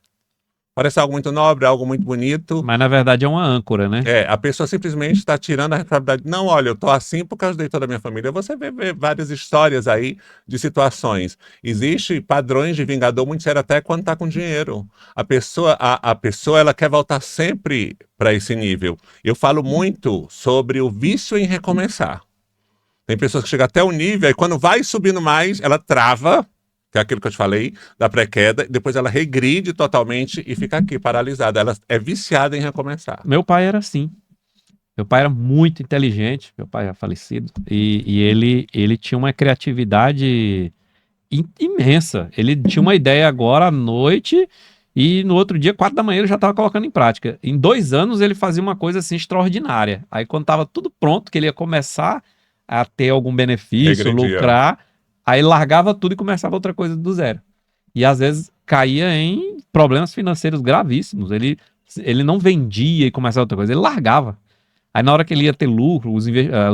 Parece algo muito nobre, algo muito bonito. Mas na verdade é uma âncora, né? A pessoa simplesmente está tirando a responsabilidade. Não, olha, eu estou assim porque eu ajudei toda a minha família. Você vê várias histórias aí de situações. Existem padrões de vingador muito sério até quando está com dinheiro. A pessoa ela quer voltar sempre para esse nível. Eu falo muito sobre o vício em recomeçar. Tem pessoas que chegam até o nível, e quando vai subindo mais, ela trava, que é aquilo que eu te falei, da pré-queda, depois ela regride totalmente e fica aqui, paralisada. Ela é viciada em recomeçar. Meu pai era assim. Meu pai era muito inteligente, meu pai é falecido, e ele tinha uma criatividade imensa. Ele tinha uma ideia agora à noite e no outro dia, 4 da manhã, ele já estava colocando em prática. Em 2 anos, ele fazia uma coisa assim extraordinária. Aí, quando estava tudo pronto, que ele ia começar a ter algum benefício, Regredia. lucrar, aí largava tudo e começava outra coisa do zero. E às vezes caía em problemas financeiros gravíssimos. Ele não vendia e começava outra coisa, ele largava. Aí na hora que ele ia ter lucro, os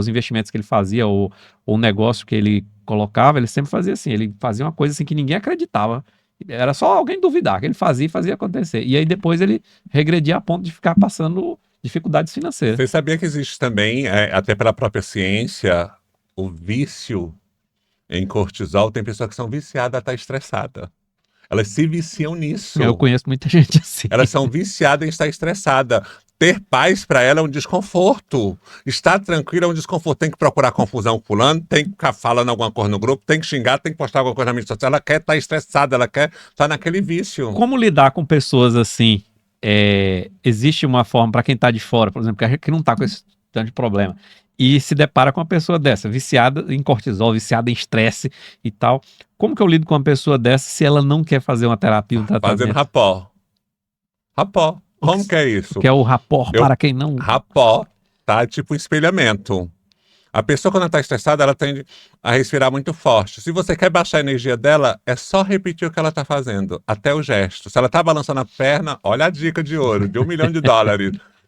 investimentos que ele fazia, ou o negócio que ele colocava, ele sempre fazia assim, ele fazia uma coisa assim que ninguém acreditava. Era só alguém duvidar, que ele fazia e fazia acontecer. E aí depois ele regredia a ponto de ficar passando dificuldades financeiras. Você sabia que existe também, até pela própria ciência, o vício em cortisol? Tem pessoas que são viciadas a estar estressada. Elas se viciam Eu nisso. conheço muita gente assim. Elas são viciadas em estar estressada. Ter paz para ela é um desconforto. Estar tranquilo é um desconforto. Tem que procurar confusão com fulano, tem que ficar falando alguma coisa no grupo, tem que xingar, tem que postar alguma coisa na mídia social. Ela quer estar estressada, ela quer estar naquele vício. Como lidar com pessoas assim? Existe uma forma para quem está de fora, por exemplo, que não está com esse tanto de problema, e se depara com uma pessoa dessa, viciada em cortisol, viciada em estresse e tal. Como que eu lido com uma pessoa dessa se ela não quer fazer uma terapia, um Fazendo tratamento? rapó. Rapó. Como que é isso? Que é o rapport Eu- para quem não... Rapó, tá? Tipo um espelhamento. A pessoa, quando ela tá estressada, ela tende a respirar muito forte. Se você quer baixar a energia dela, é só repetir o que ela tá fazendo, até o gesto. Se ela tá balançando a perna, olha a dica de ouro, de $1 milhão.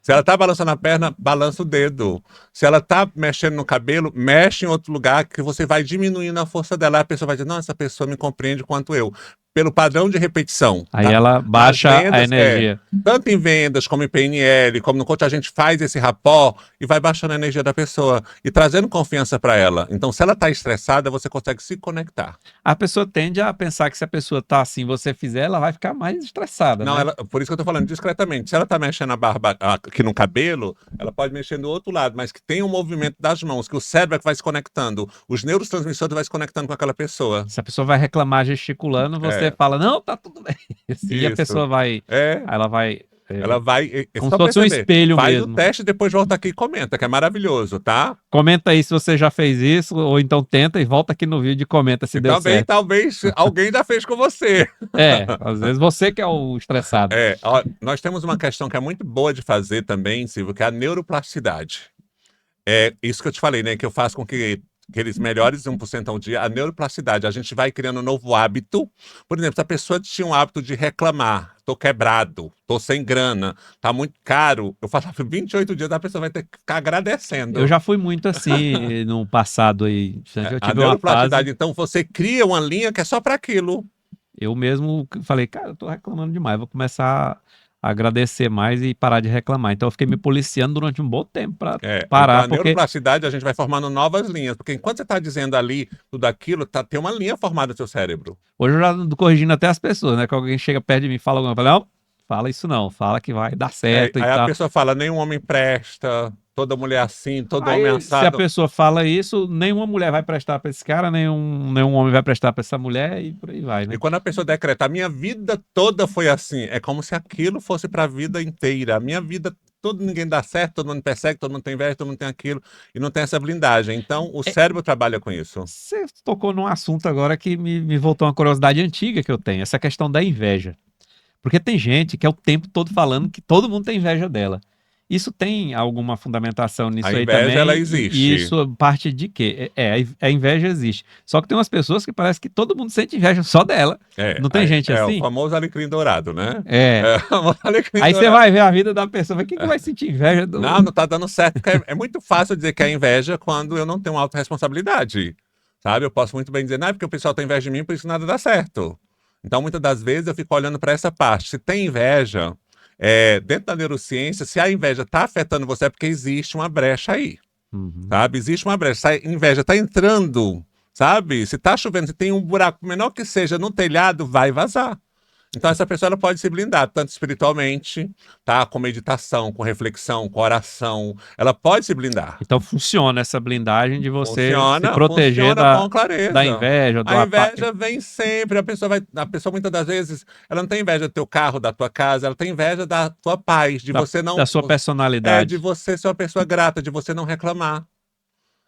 Se ela tá balançando a perna, balança o dedo. Se ela tá mexendo no cabelo, mexe em outro lugar que você vai diminuindo a força dela. A pessoa vai dizer, não, essa pessoa me compreende quanto eu. Pelo padrão de repetição. Aí Tá? ela baixa Nas a vendas, energia. tanto em vendas, como em PNL, como no coach, a gente faz esse rapó e vai baixando a energia da pessoa e trazendo confiança para ela. Então, se ela tá estressada, você consegue se conectar. A pessoa tende a pensar que se a pessoa tá assim, você fizer, ela vai ficar mais estressada, Não, né? por isso que eu tô falando discretamente. Se ela tá mexendo a barba aqui no cabelo, ela pode mexer do outro lado, mas que tem um movimento das mãos, que o cérebro é que vai se conectando, os neurotransmissores vai se conectando com aquela pessoa. Se a pessoa vai reclamar gesticulando, você fala, não, tá tudo bem. E a Isso. pessoa vai... É. Ela vai... Ela vai. É como só se fosse um perceber. espelho Faz mesmo. o teste e depois volta aqui e comenta, que é maravilhoso, tá? Comenta aí se você já fez isso, ou então tenta e volta aqui no vídeo e comenta se E deu também, certo. talvez, alguém já fez com você. Às vezes você que é o estressado. Ó, nós temos uma questão que é muito boa de fazer também, Silvio, que é a neuroplasticidade. É isso que eu te falei, né? Que eu faço com que aqueles melhores 1% ao dia, a neuroplasticidade. A gente vai criando um novo hábito. Por exemplo, se a pessoa tinha um hábito de reclamar, tô quebrado, tô sem grana, tá muito caro, eu faço 28 dias, a pessoa vai ter que ficar agradecendo. Eu já fui muito assim no passado aí. Eu A tive uma neuroplasticidade, fase, então você cria uma linha que é só para aquilo. eu mesmo falei, cara, eu tô reclamando demais, vou começar a agradecer mais e parar de reclamar. Então eu fiquei me policiando durante um bom tempo para Então parar, a porque neuroplasticidade a gente vai formando novas linhas, porque enquanto você está dizendo ali tudo aquilo, tem uma linha formada no seu cérebro. hoje eu já ando corrigindo até as pessoas, né? Que alguém chega perto de mim e fala alguma coisa, eu falo, não, fala isso não, fala que vai dar certo e Aí a tal. pessoa fala, nenhum homem presta, toda mulher assim, todo homem Aí, se a assado. pessoa fala isso, nenhuma mulher vai prestar para esse cara, nenhum homem vai prestar para essa mulher e por aí vai, né? E quando a pessoa decreta, a minha vida toda foi assim, é como se aquilo fosse para a vida inteira. A minha vida, ninguém dá certo, todo mundo persegue, todo mundo tem inveja, todo mundo tem aquilo, e não tem essa blindagem. Então, o cérebro trabalha com isso. Você tocou num assunto agora que me voltou uma curiosidade antiga que eu tenho, essa questão da inveja. Porque tem gente que é o tempo todo falando que todo mundo tem inveja dela. Isso tem alguma fundamentação nisso aí inveja, também? ela existe. E isso parte de quê? A inveja existe. Só que tem umas pessoas que parece que todo mundo sente inveja só dela. Não tem gente assim? É o famoso alecrim dourado, né? É. O famoso alecrim Aí você dourado. vai ver a vida da pessoa, mas quem que vai sentir inveja do... Não tá dando certo, porque é muito fácil dizer que é inveja quando eu não tenho autorresponsabilidade, sabe? Eu posso muito bem dizer, não, é porque o pessoal tem inveja de mim, por isso nada dá certo. Então, muitas das vezes, eu fico olhando para essa parte. Se tem inveja, dentro da neurociência, se a inveja está afetando você, é porque existe uma brecha aí, sabe? Existe uma brecha. Se a inveja está entrando, sabe? Se está chovendo, se tem um buraco menor que seja no telhado, vai vazar. Então, essa pessoa ela pode se blindar, tanto espiritualmente, tá? Com meditação, com reflexão, com oração. Ela pode se blindar. Então funciona essa blindagem de você Funciona, se proteger funciona com clareza. da inveja, do A ataque. inveja vem sempre. A pessoa muitas das vezes, ela não tem inveja do teu carro, da tua casa, ela tem inveja da tua paz, de você não... Da sua personalidade. de você ser uma pessoa grata, de você não reclamar.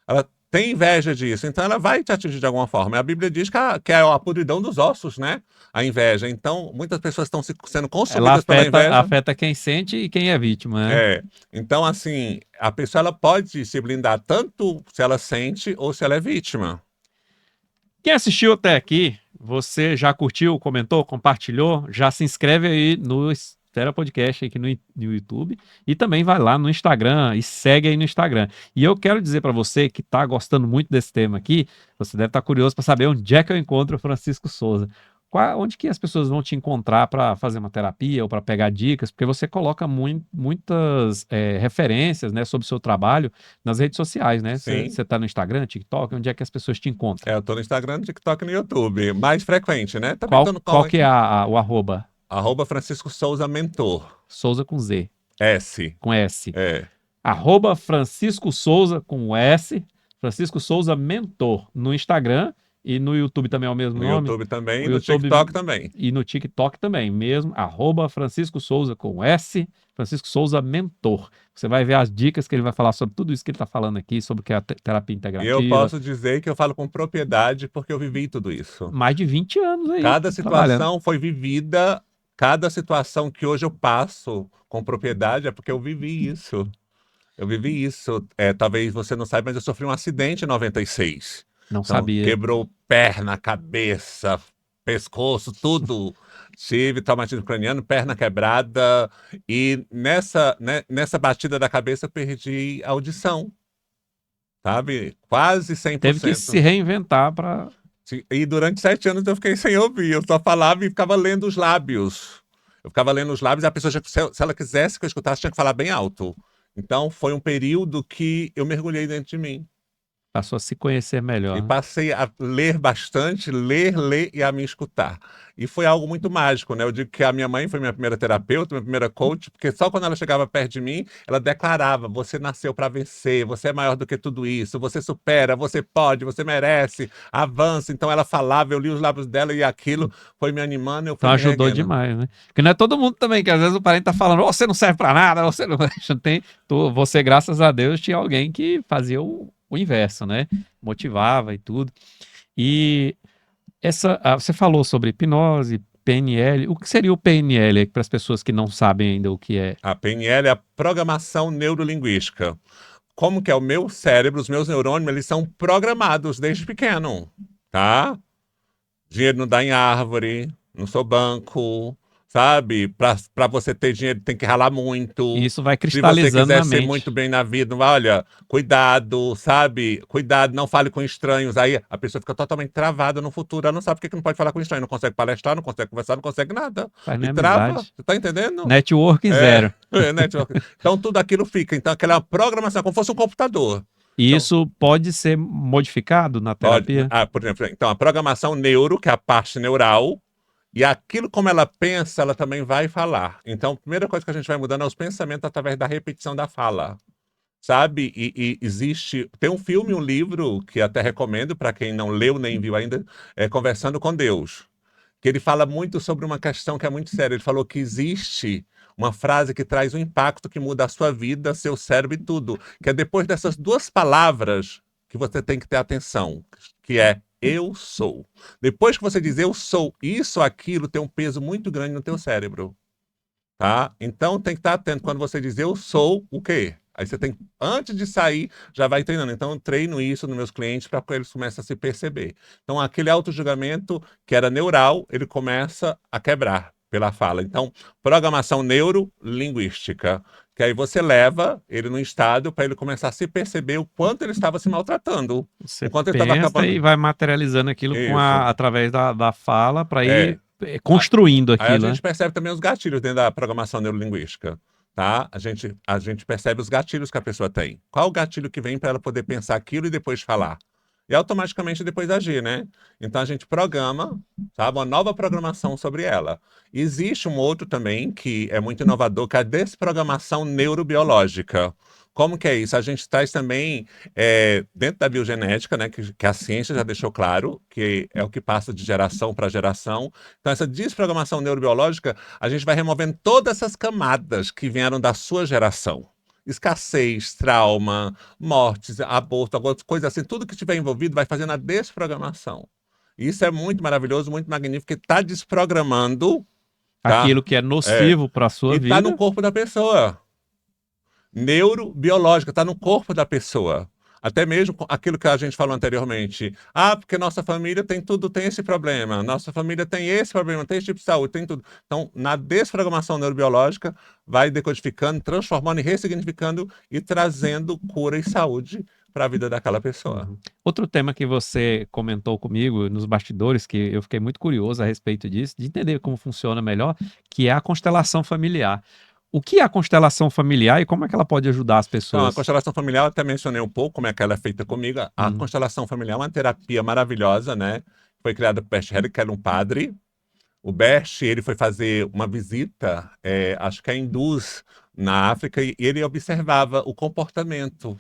Ela tem inveja disso, então ela vai te atingir de alguma forma. A Bíblia diz que é a podridão dos ossos, né? A inveja. Então, muitas pessoas estão sendo consumidas pela inveja. Afeta quem sente e quem é vítima, né? Então, assim, a pessoa ela pode se blindar tanto se ela sente ou se ela é vítima. Quem assistiu até aqui, você já curtiu, comentou, compartilhou? Já se inscreve aí no Esfera Podcast aqui no YouTube e também vai lá no Instagram e segue aí no Instagram. E eu quero dizer para você que está gostando muito desse tema aqui, você deve estar curioso para saber onde é que eu encontro o Francisco Souza. Onde que as pessoas vão te encontrar para fazer uma terapia ou para pegar dicas? Porque você coloca muitas referências, né, sobre o seu trabalho nas redes sociais, né? Sim. Você está no Instagram, TikTok, onde é que as pessoas te encontram? Eu estou no Instagram, no TikTok e no YouTube. Mais frequente, né? Qual que é o arroba? @Francisco Souza Mentor. Souza com Z. S. com S. É. Arroba Francisco Souza, com S. Francisco Souza Mentor, no Instagram e no YouTube também é o mesmo No nome. YouTube também O e no YouTube TikTok também. e no TikTok também, mesmo, arroba Francisco Souza com S, Francisco Souza Mentor. Você vai ver as dicas que ele vai falar sobre tudo isso que ele está falando aqui, sobre o que é a terapia E eu integrativa. posso dizer que eu falo com propriedade porque eu vivi tudo isso. Mais de 20 anos aí Cada trabalhando. situação foi vivida, cada situação que hoje eu passo com propriedade é porque eu vivi isso. Eu vivi isso. Talvez você não saiba, mas eu sofri um acidente em 96. Não Então, sabia. quebrou perna, cabeça, pescoço, tudo. Tive traumatismo craniano, perna quebrada. E nessa batida da cabeça eu perdi a audição, sabe? Quase Teve que se 100%. reinventar para. E durante 7 anos eu fiquei sem ouvir. Eu só falava e ficava lendo os lábios. Eu ficava lendo os lábios e a pessoa, se ela quisesse que eu escutasse, tinha que falar bem alto. Então, foi um período que eu mergulhei dentro de mim. Passou a se conhecer melhor. E passei a ler bastante, ler e a me escutar. E foi algo muito mágico, né? Eu digo que a minha mãe foi minha primeira terapeuta, minha primeira coach, porque só quando ela chegava perto de mim, ela declarava: você nasceu para vencer, você é maior do que tudo isso, você supera, você pode, você merece, avança. Então ela falava, eu li os lábios dela e aquilo foi me animando, eu fui Então me ajudou erguendo. demais, né? Porque não é todo mundo também, que às vezes o parente tá falando, oh, você não serve para nada, você não tem. Você, graças a Deus, tinha alguém que fazia o inverso, né? Motivava e tudo. E você falou sobre hipnose, PNL. O que seria o PNL para as pessoas que não sabem ainda o que é? A PNL é a programação neurolinguística. Como que é o meu cérebro, os meus neurônios, eles são programados desde pequeno, tá? Dinheiro não dá em árvore, não sou banco, sabe? Para você ter dinheiro tem que ralar muito. E isso vai Se você cristalizando quiser na ser mente. muito bem na vida, olha, cuidado, sabe? Cuidado, não fale com estranhos. Aí a pessoa fica totalmente travada no futuro. Ela não sabe por que não pode falar com estranho. Não consegue palestrar, não consegue conversar, não consegue nada. Faz E nem trava. amizade. Você tá entendendo? Network zero. Network. Então tudo aquilo fica. Então aquela programação, como se fosse um computador. E Então, isso pode ser modificado na pode, terapia? por exemplo, então a programação neuro, que é a parte neural, e aquilo como ela pensa, ela também vai falar. Então, a primeira coisa que a gente vai mudando é os pensamentos através da repetição da fala. Sabe? E existe. Tem um filme, um livro, que até recomendo para quem não leu nem viu ainda, é Conversando com Deus. Que ele fala muito sobre uma questão que é muito séria. Ele falou que existe uma frase que traz um impacto que muda a sua vida, seu cérebro e tudo. Que é depois dessas duas palavras que você tem que ter atenção, que é eu sou. Depois que você diz eu sou isso, aquilo, tem um peso muito grande no teu cérebro. Tá? Então tem que estar atento quando você diz eu sou o quê? Aí você tem, antes de sair, já vai treinando. Então eu treino isso nos meus clientes para que eles comecem a se perceber. Então aquele auto-julgamento que era neural, ele começa a quebrar pela fala. Então, programação neurolinguística, que aí você leva ele no estado para ele começar a se perceber o quanto ele estava se maltratando, Você o quanto ele estava pensa acabando. e vai materializando aquilo Isso. através da fala para É. ir construindo Aí a aquilo, né? gente percebe também os gatilhos dentro da programação neurolinguística, tá? A gente percebe os gatilhos que a pessoa tem. Qual o gatilho que vem para ela poder pensar aquilo e depois falar? E automaticamente depois agir, né? Então a gente programa, sabe, uma nova programação sobre ela. Existe um outro também que é muito inovador, que é a desprogramação neurobiológica. Como que é isso? A gente traz também, dentro da biogenética, né, que a ciência já deixou claro, que é o que passa de geração para geração. Então, essa desprogramação neurobiológica, a gente vai removendo todas essas camadas que vieram da sua geração. Escassez, trauma, mortes, aborto, algumas coisas assim, tudo que estiver envolvido vai fazendo a desprogramação. Isso é muito maravilhoso, muito magnífico, que está desprogramando, tá? Aquilo que é É, nocivo para a e sua está no vida. corpo da pessoa. Neurobiológica, está no corpo da pessoa. Até mesmo aquilo que a gente falou anteriormente. Ah, porque nossa família tem tudo, tem esse problema. Nossa família tem esse problema, tem esse tipo de saúde, tem tudo. Então, na desprogramação neurobiológica, vai decodificando, transformando e ressignificando e trazendo cura e saúde para a vida daquela pessoa. Uhum. Outro tema que você comentou comigo nos bastidores, que eu fiquei muito curioso a respeito disso, de entender como funciona melhor, que é a constelação familiar. O que é a constelação familiar e como é que ela pode ajudar as Então, a pessoas? constelação familiar, eu até mencionei um pouco como é que ela é feita comigo. A constelação familiar é uma terapia maravilhosa, né? Foi criada por Bert Hellinger, que era um padre, O Bert, ele foi fazer uma visita, acho que a hindus, na África, e ele observava o comportamento.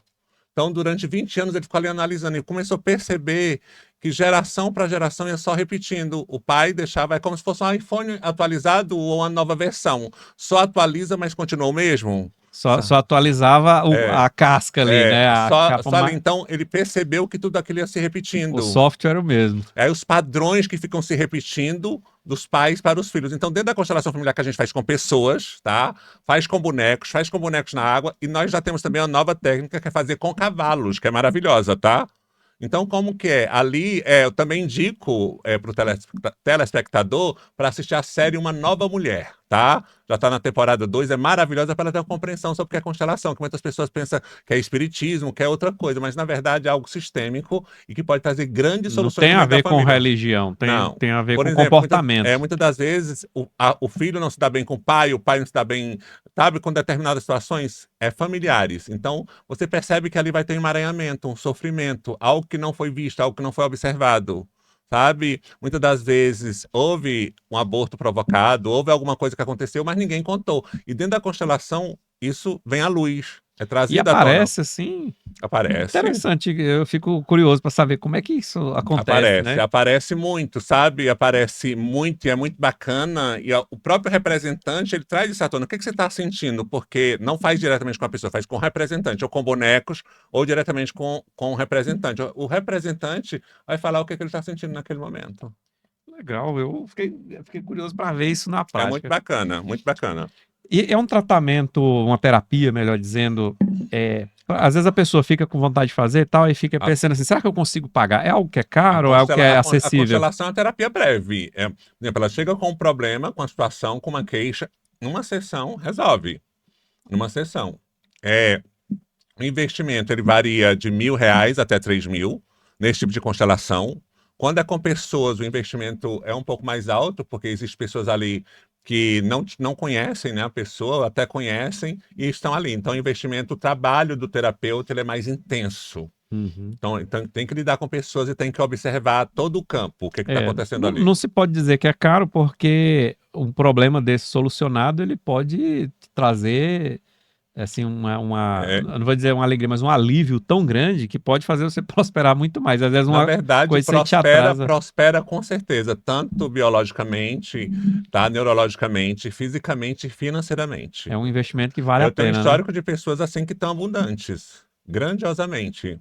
Então, durante 20 anos, ele ficou ali analisando e começou a perceber que geração para geração ia só repetindo. O pai deixava, é como se fosse um iPhone atualizado ou uma nova versão. Só atualiza, mas continua o mesmo. Só atualizava É, a casca ali, né? A capa, só ali, então, ele percebeu que tudo aquilo ia se o repetindo. software era o mesmo. Os padrões que ficam se repetindo dos pais para os filhos. Então, dentro da constelação familiar que a gente faz com pessoas, tá? Faz com bonecos na água, e nós já temos também uma nova técnica que é fazer com cavalos, que é maravilhosa, tá? Então, como que é? Ali, eu também indico para o telespectador para assistir a série Uma Nova Mulher, tá? Já está na temporada 2, é maravilhosa para ela ter uma compreensão sobre o que é constelação, que muitas pessoas pensam que é espiritismo, que é outra coisa, mas na verdade é algo sistêmico e que pode trazer grandes Não soluções tem no a meio da ver com família. religião, Não. tem a ver Por com exemplo, comportamento. muitas das vezes o filho não se dá bem com o pai não se dá bem, sabe, com determinadas situações familiares. Então, você percebe que ali vai ter um emaranhamento, um sofrimento, algo que não foi visto, algo que não foi observado. Sabe? Muitas das vezes houve um aborto provocado, houve alguma coisa que aconteceu, mas ninguém contou. E dentro da constelação, isso vem à luz, é E trazido à tona. aparece assim, Aparece. interessante, eu fico curioso para saber como é que isso acontece, Aparece, né? aparece muito, sabe? Aparece muito e é muito bacana. E o próprio representante, ele traz isso à tona. O que que você está sentindo? Porque não faz diretamente com a pessoa, faz com o representante, ou com bonecos, ou diretamente com o representante. O representante vai falar o que que ele está sentindo naquele momento. Legal, eu fiquei curioso para ver isso na É muito prática. bacana, muito bacana. E é um tratamento, uma terapia, melhor dizendo, às vezes a pessoa fica com vontade de fazer e tal, e fica A, pensando assim, será que eu consigo pagar? É algo que é a, caro, é algo que constela, é a acessível? constelação é uma terapia breve. Por exemplo, ela chega com um problema, com a situação, com uma queixa, numa sessão, resolve. Numa sessão. É, O investimento ele varia de R$ 1.000 até 3.000 nesse tipo de constelação. Quando é com pessoas, o investimento é um pouco mais alto, porque existem pessoas ali que não conhecem, né, a pessoa, até conhecem e estão ali. Então, o investimento, o trabalho do terapeuta, ele é mais intenso. Uhum. Então, tem que lidar com pessoas e tem que observar todo o campo, o que está acontecendo Não, ali. não se pode dizer que é caro, porque um problema desse solucionado, ele pode trazer, assim, É, eu não vou dizer uma alegria, mas um alívio tão grande que pode fazer você prosperar muito mais. Às vezes Na uma verdade, coisa que você te prospera, atrasa. prospera com certeza, tanto biologicamente, tá, neurologicamente, fisicamente e financeiramente. É um investimento que vale a Eu tenho um pena, né? histórico de pessoas assim que estão abundantes, grandiosamente.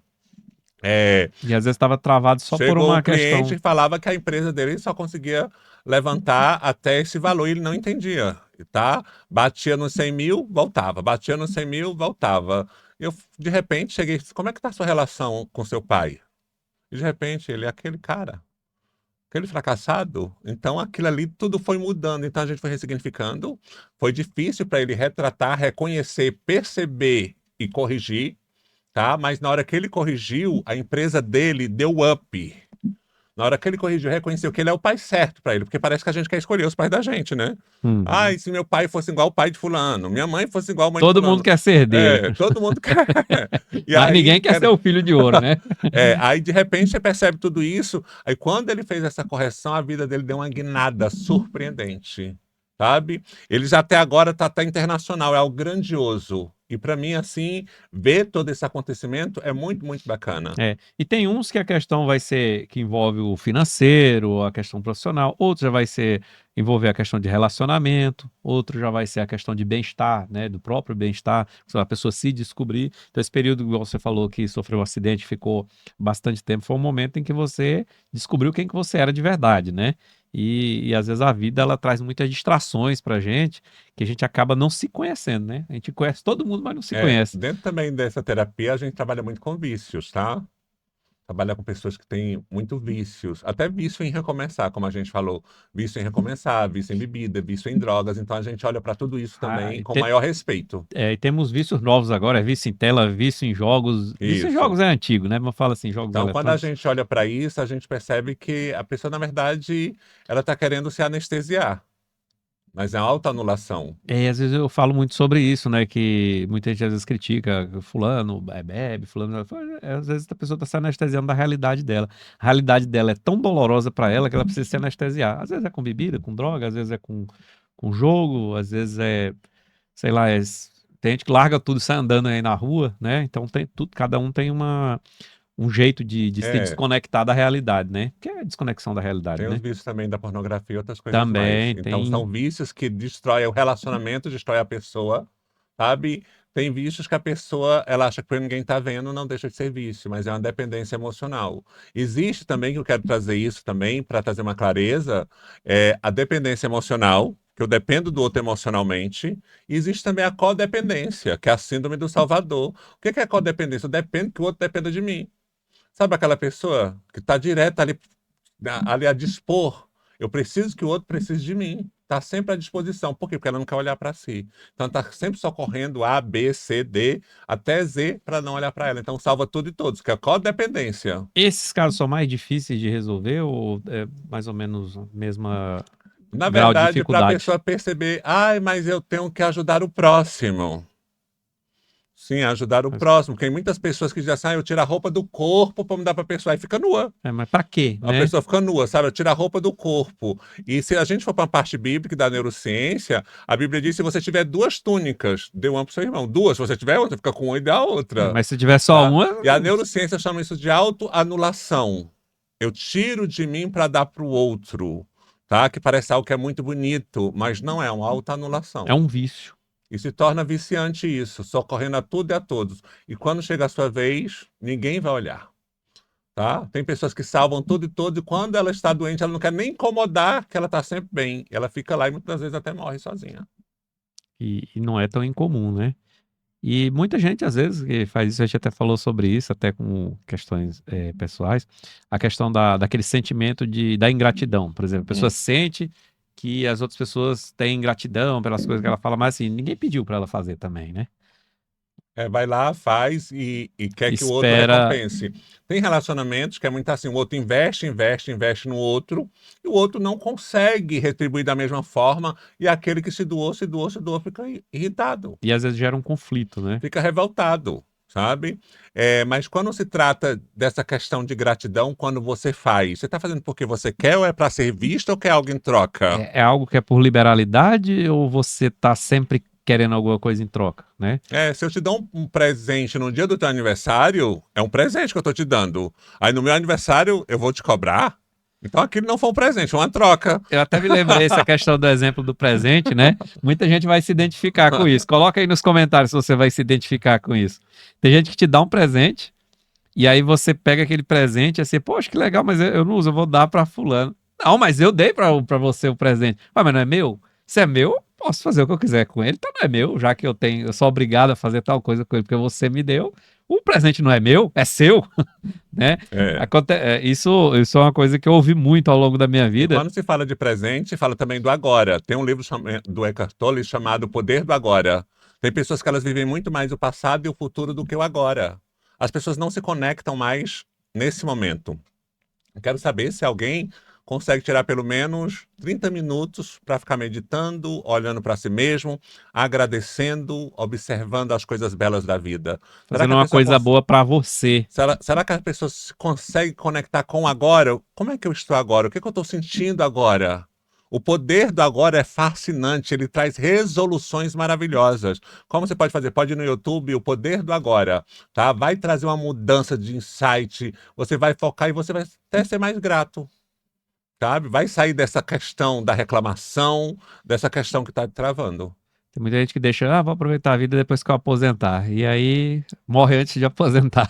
É, E às vezes estava travado só por Chegou uma o cliente questão. e falava que a empresa dele só conseguia levantar até esse valor e ele não entendia, tá? Batia nos 100 mil, voltava. Batia nos 100 mil, voltava. Eu, de repente, cheguei e disse, como é que está a sua relação com seu pai? E, de repente, ele é aquele cara. Aquele fracassado, então aquilo ali tudo foi mudando, então a gente foi ressignificando. Foi difícil para ele retratar, reconhecer, perceber e corrigir, tá? Mas na hora que ele corrigiu, a empresa dele deu up. Na hora que ele corrigiu, reconheceu que ele é o pai certo para ele, porque parece que a gente quer escolher os pais da gente, né? Uhum. E se meu pai fosse igual o pai de fulano, minha mãe fosse igual a mãe de Todo mundo fulano. quer ser herdeiro, Todo mundo quer. E mas ninguém aí, quer ser o filho de ouro, né? aí, de repente, você percebe tudo isso. Aí, quando ele fez essa correção, a vida dele deu uma guinada surpreendente, sabe? Ele já até agora está até internacional, é algo grandioso. E para mim, assim, ver todo esse acontecimento é muito, muito bacana. E tem uns que a questão vai ser que envolve o financeiro, a questão profissional, outros já vai ser envolver a questão de relacionamento, outro já vai ser a questão de bem-estar, né, do próprio bem-estar, a pessoa se descobrir. Então, esse período, igual você falou, que sofreu um acidente, ficou bastante tempo, foi um momento em que você descobriu quem que você era de verdade, né? E às vezes a vida ela traz muitas distrações pra gente, que a gente acaba não se conhecendo, né? A gente conhece todo mundo, mas não se conhece. Dentro também dessa terapia, a gente trabalha muito com vícios, tá? Trabalha com pessoas que têm muito vícios, até vício em recomeçar, como a gente falou, vício em recomeçar, vício em bebida, vício em drogas. Então a gente olha para tudo isso Ah, também com maior respeito. e temos vícios novos agora, é vício em tela, vício em jogos. Vício em Isso. jogos é antigo, né? Mas fala assim, jogos Então, quando a eletrônicos. gente olha para isso, a gente percebe que a pessoa, na verdade, ela está querendo se anestesiar. mas é autoanulação. Às vezes eu falo muito sobre isso, né? Que muita gente às vezes critica fulano, bebe, fulano. Às vezes a pessoa está se anestesiando da realidade dela. A realidade dela é tão dolorosa para ela que ela precisa se anestesiar. Às vezes é com bebida, com droga, às vezes é com jogo, às vezes é, sei lá, tem gente que larga tudo e sai andando aí na rua, né? Então tem tudo, cada um tem um jeito de se É, desconectar da realidade, né? Que é a desconexão da realidade, tem os né? vícios também da pornografia e outras coisas mais. Também Então, são tem. vícios que destroem o relacionamento, destrói a pessoa, sabe? Tem vícios que a pessoa, ela acha que porque ninguém está vendo, não deixa de ser vício, mas é uma dependência emocional. Existe também, que eu quero trazer isso também, para trazer uma clareza, a dependência emocional, que eu dependo do outro emocionalmente, e existe também a codependência, que é a síndrome do Salvador. O que é a codependência? Eu dependo que o outro dependa de mim. Sabe aquela pessoa que está direta ali a dispor? Eu preciso que o outro precise de mim. Está sempre à disposição. Por quê? Porque ela não quer olhar para si. Então está sempre socorrendo A, B, C, D, até Z para não olhar para ela. Então salva tudo e todos, que é a codependência. Esses casos são mais difíceis de resolver ou é mais ou menos a mesma Na grau de verdade, para a dificuldade? pessoa perceber, ai, mas eu tenho que ajudar o próximo. Sim, ajudar o Mas, próximo. Tem muitas pessoas que dizem assim, eu tiro a roupa do corpo para me dar para a pessoa. Aí fica nua. mas para quê, A né? pessoa fica nua, sabe? Tira a roupa do corpo. E se a gente for para a parte bíblica da neurociência, a Bíblia diz que se você tiver duas túnicas, dê uma para o seu irmão. Duas, se você tiver outra, fica com uma e dá a outra. Mas se tiver só Tá? uma, E a neurociência chama isso de autoanulação. Eu tiro de mim para dar para o outro. Tá? Que parece algo que é muito bonito, mas não é uma é autoanulação. um vício. E se torna viciante isso, socorrendo a tudo e a todos. E quando chega a sua vez, ninguém vai olhar. Tá? Tem pessoas que salvam tudo e todo, e quando ela está doente, ela não quer nem incomodar, que ela está sempre bem. Ela fica lá e muitas vezes até morre sozinha. E não é tão incomum, né? E muita gente, às vezes, que faz isso, a gente até falou sobre isso, até com questões pessoais, a questão daquele sentimento da ingratidão. Por exemplo, a pessoa Hum. sente que as outras pessoas têm gratidão pelas coisas que ela fala, mas assim, ninguém pediu para ela fazer também, né? Vai lá, faz e quer que o outro Espera. recompense. Tem relacionamentos que é muito assim, o outro investe, investe, investe no outro, e o outro não consegue retribuir da mesma forma, e aquele que se doou, se doou, se doou, fica irritado. E às vezes gera um conflito, né? Fica revoltado, sabe? Mas quando se trata dessa questão de gratidão, quando você faz, você está fazendo porque você quer ou é para ser visto ou quer algo em troca? É algo que é por liberalidade ou você tá sempre querendo alguma coisa em troca, né? Se eu te dou um presente no dia do teu aniversário, é um presente que eu estou te dando. Aí no meu aniversário eu vou te cobrar? Então aquilo não foi um presente, é uma troca. Eu até me lembrei essa questão do exemplo do presente, né? Muita gente vai se identificar com isso. Coloca aí nos comentários se você vai se identificar com isso. Tem gente que te dá um presente e aí você pega aquele presente e assim, poxa, que legal, mas eu não uso, eu vou dar para fulano. Não, mas eu dei para você o presente. Ah, mas não é meu? Se é meu, eu posso fazer o que eu quiser com ele. Então não é meu, já que eu sou obrigado a fazer tal coisa com ele porque você me deu. O presente não é meu, é seu, né? É. Isso é uma coisa que eu ouvi muito ao longo da minha E vida. quando se fala de presente, fala também do agora. Tem um livro do Eckhart Tolle chamado O Poder do Agora. Tem pessoas que elas vivem muito mais o passado e o futuro do que o agora. As pessoas não se conectam mais nesse momento. Eu quero saber se alguém consegue tirar pelo menos 30 minutos para ficar meditando, olhando para si mesmo, agradecendo, observando as coisas belas da vida. Será que Fazendo a uma pessoa coisa boa para você. será que a pessoa se consegue conectar com o agora? Como é que eu estou agora? O que eu estou sentindo agora? O poder do agora é fascinante, ele traz resoluções maravilhosas. Como você pode fazer? Pode ir no YouTube, o poder do agora, tá? Vai trazer uma mudança de insight, você vai focar e você vai até ser mais grato, sabe? Vai sair dessa questão da reclamação, dessa questão que está travando. Tem muita gente que deixa, vou aproveitar a vida depois que eu aposentar. E aí morre antes de aposentar.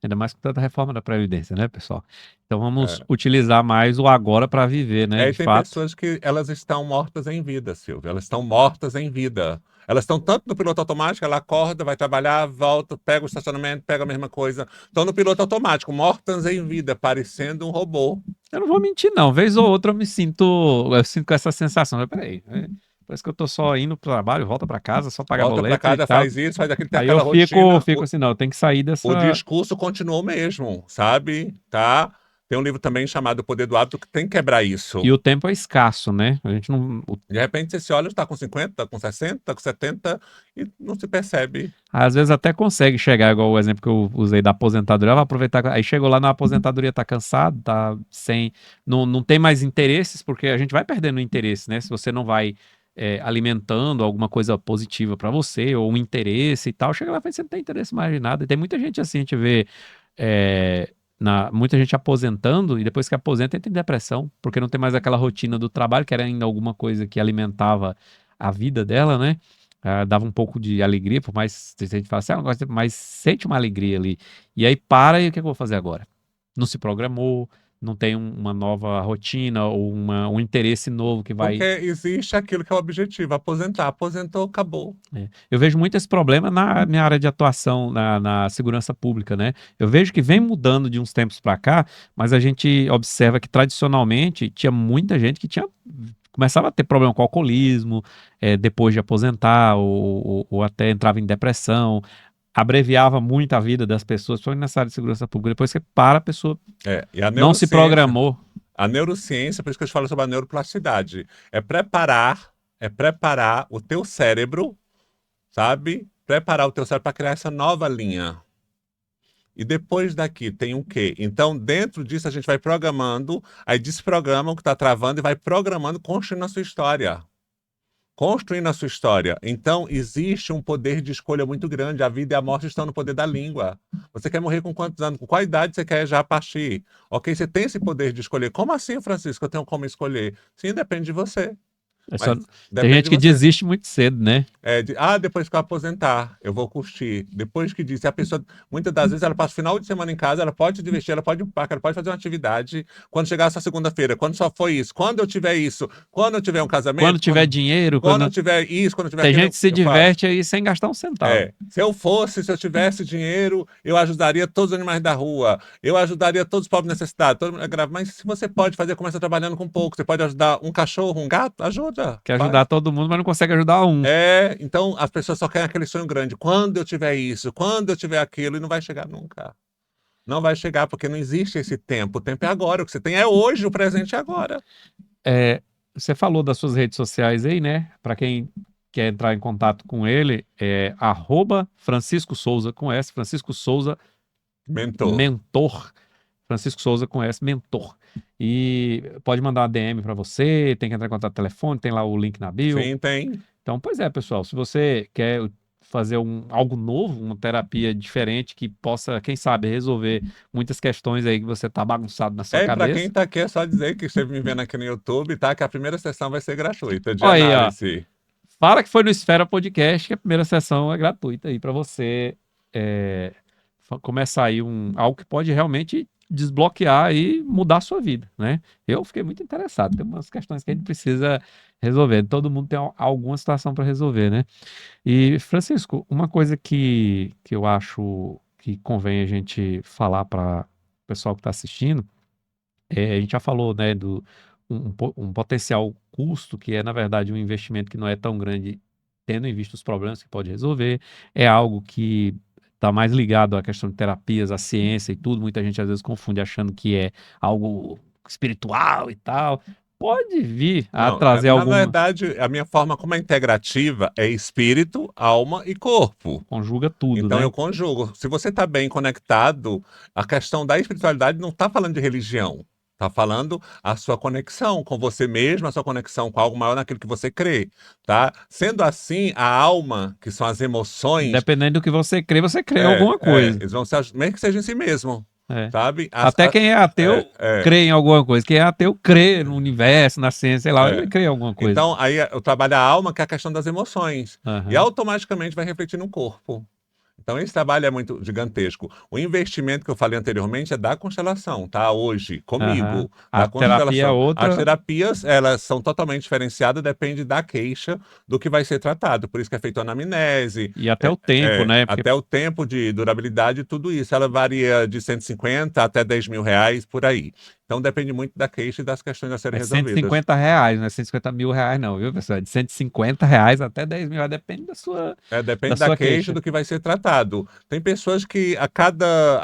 Ainda mais com tanta reforma da Previdência, né, pessoal? Então vamos É. utilizar mais o agora para viver, né? E De tem fato. pessoas que elas estão mortas em vida, Silvia. Elas estão mortas em vida. Elas estão tanto no piloto automático, ela acorda, vai trabalhar, volta, pega o estacionamento, pega a mesma coisa. Estão no piloto automático, mortas em vida, parecendo um robô. Eu não vou mentir, não. Vez ou outra eu sinto com essa sensação. Mas peraí, parece que eu tô só indo pro trabalho, volta para casa, só pagar Volta para boleto e casa, tal. faz isso, faz aquilo, tem Aí eu aquela fico, rotina. fico assim, não, eu tenho que sair O dessa. discurso continuou mesmo, sabe? Tá? Tem um livro também chamado O Poder do Hábito que tem que quebrar isso. E o tempo é escasso, né? A gente não. De repente você se olha, está com 50, está com 60, está com 70 e não se percebe. Às vezes até consegue chegar, igual o exemplo que eu usei da aposentadoria, vai aproveitar, aí chegou lá na aposentadoria, tá cansado, tá sem, não tem mais interesses, porque a gente vai perdendo o interesse, né? Se você não vai alimentando alguma coisa positiva para você, ou um interesse e tal, chega lá e você não tem interesse mais em nada. E tem muita gente assim, a gente vê muita gente aposentando, e depois que aposenta entra em depressão, porque não tem mais aquela rotina do trabalho, que era ainda alguma coisa que alimentava a vida dela, né? Dava um pouco de alegria, por mais que a gente fala assim, não gosta, mas sente uma alegria ali. E aí para, e o que eu vou fazer agora? Não se programou, não tem uma nova rotina ou um interesse novo que vai... Porque existe aquilo que é o objetivo, aposentar. Aposentou, acabou. Eu vejo muito esse problema na minha área de atuação, na segurança pública, né? Eu vejo que vem mudando de uns tempos para cá, mas a gente observa que tradicionalmente tinha muita gente que começava a ter problema com alcoolismo, depois de aposentar, ou até entrava em depressão, abreviava muito a vida das pessoas, principalmente nessa área de segurança pública. Depois que para, a pessoa E a não se programou. A neurociência, por isso que eu te falo sobre a neuroplasticidade, é preparar o teu cérebro, sabe? Preparar o teu cérebro para criar essa nova linha. E depois daqui tem o quê? Então, dentro disso, a gente vai programando, aí desprograma o que está travando e vai programando, construindo a sua história. Construindo a sua história. Então, existe um poder de escolha muito grande. A vida e a morte estão no poder da língua. Você quer morrer com quantos anos? Com qual idade você quer já partir? Ok, você tem esse poder de escolher. Como assim, Francisco? Eu tenho como escolher? Sim, depende de você. Tem gente que desiste muito cedo, né? Depois que eu aposentar, eu vou curtir. Depois que diz, a pessoa, muitas das vezes, ela passa o final de semana em casa, ela pode se divertir, ela pode ir pro parque, ela pode fazer uma atividade. Quando chegar essa segunda-feira, quando só foi isso, quando eu tiver isso, quando eu tiver um casamento. Quando tiver dinheiro, quando eu tiver isso, quando eu tiver Tem aquilo, gente que se diverte aí sem gastar um centavo. Se eu tivesse dinheiro, eu ajudaria todos os animais da rua, eu ajudaria todos os pobres necessitados, mas se você pode fazer, começa trabalhando com pouco, você pode ajudar um cachorro, um gato, ajuda. Quer ajudar todo mundo, mas não consegue ajudar um. Então as pessoas só querem aquele sonho grande, quando eu tiver isso, quando eu tiver aquilo, e não vai chegar nunca. Não vai chegar, porque não existe esse tempo, o tempo é agora, o que você tem é hoje, o presente é agora. Você falou das suas redes sociais aí, né? Para quem quer entrar em contato com ele, @Francisco Souza com S, Francisco Souza Mentor. Francisco Souza com S, Mentor. E pode mandar uma DM para você, tem que entrar em contato no telefone, tem lá o link na bio. Sim, tem. Então, pois é, pessoal, se você quer fazer algo novo, uma terapia diferente que possa, quem sabe, resolver muitas questões aí que você tá bagunçado na sua cabeça. Para quem tá aqui, é só dizer que esteve me vendo aqui no YouTube, tá? Que a primeira sessão vai ser gratuita de análise. Fala que foi no Esfera Podcast, que a primeira sessão é gratuita aí para você começar aí algo que pode realmente desbloquear e mudar a sua vida, né? Eu fiquei muito interessado, tem umas questões que a gente precisa resolver, todo mundo tem alguma situação para resolver, né? E, Francisco, uma coisa que eu acho que convém a gente falar para o pessoal que está assistindo, a gente já falou, né, um potencial custo, que é, na verdade, um investimento que não é tão grande, tendo em vista os problemas que pode resolver, é algo que está mais ligado à questão de terapias, à ciência e tudo. Muita gente às vezes confunde achando que é algo espiritual e tal. Pode vir a trazer alguma... Na verdade, a minha forma como é integrativa é espírito, alma e corpo. Conjuga tudo, então, né? eu conjugo. Se você está bem conectado, a questão da espiritualidade não está falando de religião. Está falando a sua conexão com você mesmo, a sua conexão com algo maior naquilo que você crê, tá? Sendo assim, a alma, que são as emoções... Dependendo do que você crê em alguma coisa. Eles vão ser, mesmo que seja em si mesmo, sabe? Até quem é ateu crê em alguma coisa. Quem é ateu crê no universo, na ciência, sei lá, ele crê em alguma coisa. Então, aí eu trabalho a alma, que é a questão das emoções. E automaticamente vai refletir no corpo. Então, esse trabalho é muito gigantesco. O investimento que eu falei anteriormente é da constelação, tá? Hoje, comigo. A terapia é outra. As terapias, elas são totalmente diferenciadas, depende da queixa do que vai ser tratado. Por isso que é feito anamnese. E até o tempo, né? Até o tempo de durabilidade, tudo isso. Ela varia de 150 até 10 mil reais, por aí. Então, depende muito da queixa e das questões a serem resolvidas. R$150, não é 150 mil reais não, viu, pessoal? De R$150 até 10 mil reais, depende da sua depende da queixa do que vai ser tratado. observado. Tem pessoas que a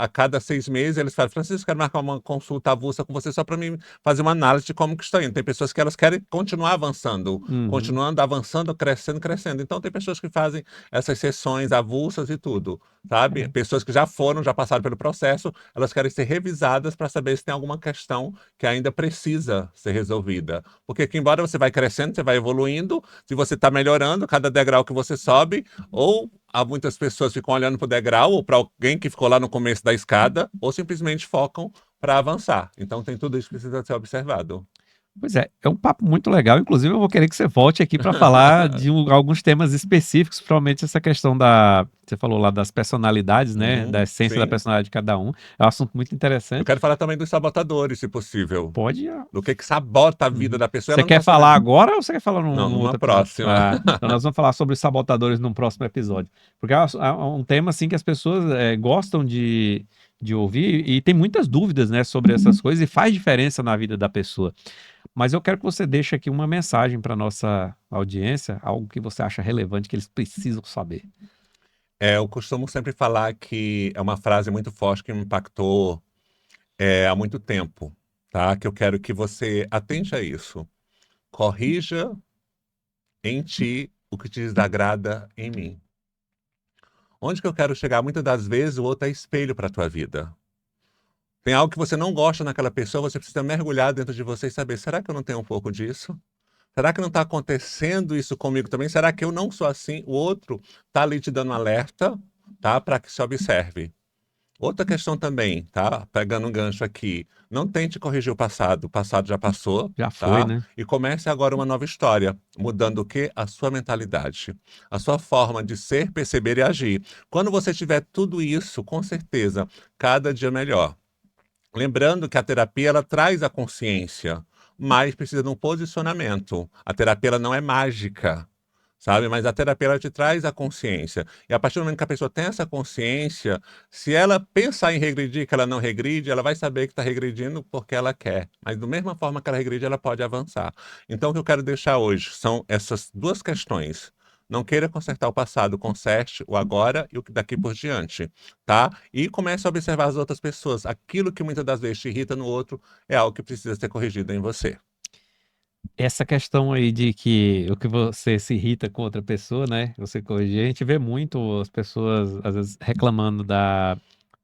cada 6 meses eles falam, Francisco, quero marcar uma consulta avulsa com você só para mim fazer uma análise de como que está indo. Tem pessoas que elas querem continuar avançando, Uhum. continuando, avançando, crescendo, crescendo. Então tem pessoas que fazem essas sessões avulsas e tudo, sabe? É. Pessoas que já passaram pelo processo, elas querem ser revisadas para saber se tem alguma questão que ainda precisa ser resolvida. Porque que embora você vai crescendo, você vai evoluindo, se você está melhorando, cada degrau que você sobe, ou há muitas pessoas ficam olhando para o degrau, ou para alguém que ficou lá no começo da escada, ou simplesmente focam para avançar. Então tem tudo isso que precisa ser observado. Pois é um papo muito legal. Inclusive, eu vou querer que você volte aqui para falar de alguns temas específicos, provavelmente essa questão da. Você falou lá das personalidades, né? Da Uhum, essência da sim. personalidade de cada um. É um assunto muito Eu interessante. quero falar também dos sabotadores, se possível. Pode. Do que sabota a vida Uhum. da pessoa, Você ela não quer está falar sabendo. agora ou você quer falar Não, num numa outro episódio? próxima. Então nós vamos falar sobre os sabotadores num próximo episódio. Porque é um tema assim que as pessoas gostam de ouvir e tem muitas dúvidas, né, sobre essas coisas e faz diferença na vida da pessoa. Mas eu quero que você deixe aqui uma mensagem para nossa audiência, algo que você acha relevante, que eles precisam saber. Eu costumo sempre falar que é uma frase muito forte que me impactou há muito tempo, tá? Que eu quero que você atente a isso. Corrija em ti o que te desagrada em mim. Onde que eu quero chegar? Muitas das vezes o outro é espelho para a tua vida. Tem algo que você não gosta naquela pessoa, você precisa mergulhar dentro de você e saber, será que eu não tenho um pouco disso? Será que não está acontecendo isso comigo também? Será que eu não sou assim? O outro está ali te dando um alerta, tá? Para que se observe. Outra questão também, tá? Pegando um gancho aqui. Não tente corrigir o passado já passou, Já foi, tá? né? E comece agora uma nova história, mudando o quê? A sua mentalidade, a sua forma de ser, perceber e agir. Quando você tiver tudo isso, com certeza, cada dia melhor. Lembrando que a terapia ela traz a consciência, mas precisa de um posicionamento. A terapia ela não é mágica, sabe? Mas a terapia ela te traz a consciência. E a partir do momento que a pessoa tem essa consciência, se ela pensar em regredir, que ela não regride, ela vai saber que está regredindo porque ela quer. Mas da mesma forma que ela regride, ela pode avançar. Então, o que eu quero deixar hoje são essas duas questões. Não queira consertar o passado, conserte o agora e o que daqui por diante, tá? E comece a observar as outras pessoas. Aquilo que muitas das vezes te irrita no outro é algo que precisa ser corrigido em você. Essa questão aí de que o que você se irrita com outra pessoa, né? Você corrigir, a gente vê muito as pessoas às vezes reclamando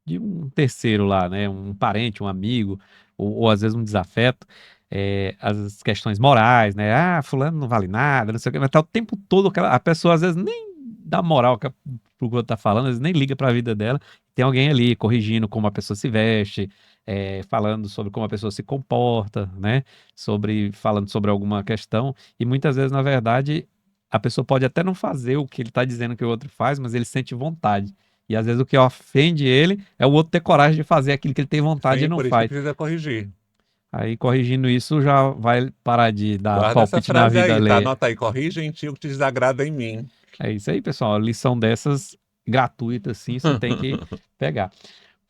de um terceiro lá, né? Um parente, um amigo, ou às vezes um desafeto, as questões morais, né? Ah, fulano não vale nada, não sei o quê, mas tá o tempo todo a pessoa às vezes nem dá moral pro que o outro tá falando, às vezes nem liga para a vida dela. Tem alguém ali corrigindo como a pessoa se veste, falando sobre como a pessoa se comporta, né? Falando sobre alguma questão, e muitas vezes, na verdade, a pessoa pode até não fazer o que ele está dizendo que o outro faz, mas ele sente vontade. E às vezes o que ofende ele é o outro ter coragem de fazer aquilo que ele tem vontade e Sim, não por isso que faz. precisa corrigir. Aí corrigindo isso já vai parar de dar Guarda essa palpite na frase vida aí, tá? alheia. Anota aí, corrige em ti o que te desagrada em mim. É isso aí, pessoal. Lição dessas gratuitas, assim, você tem que pegar.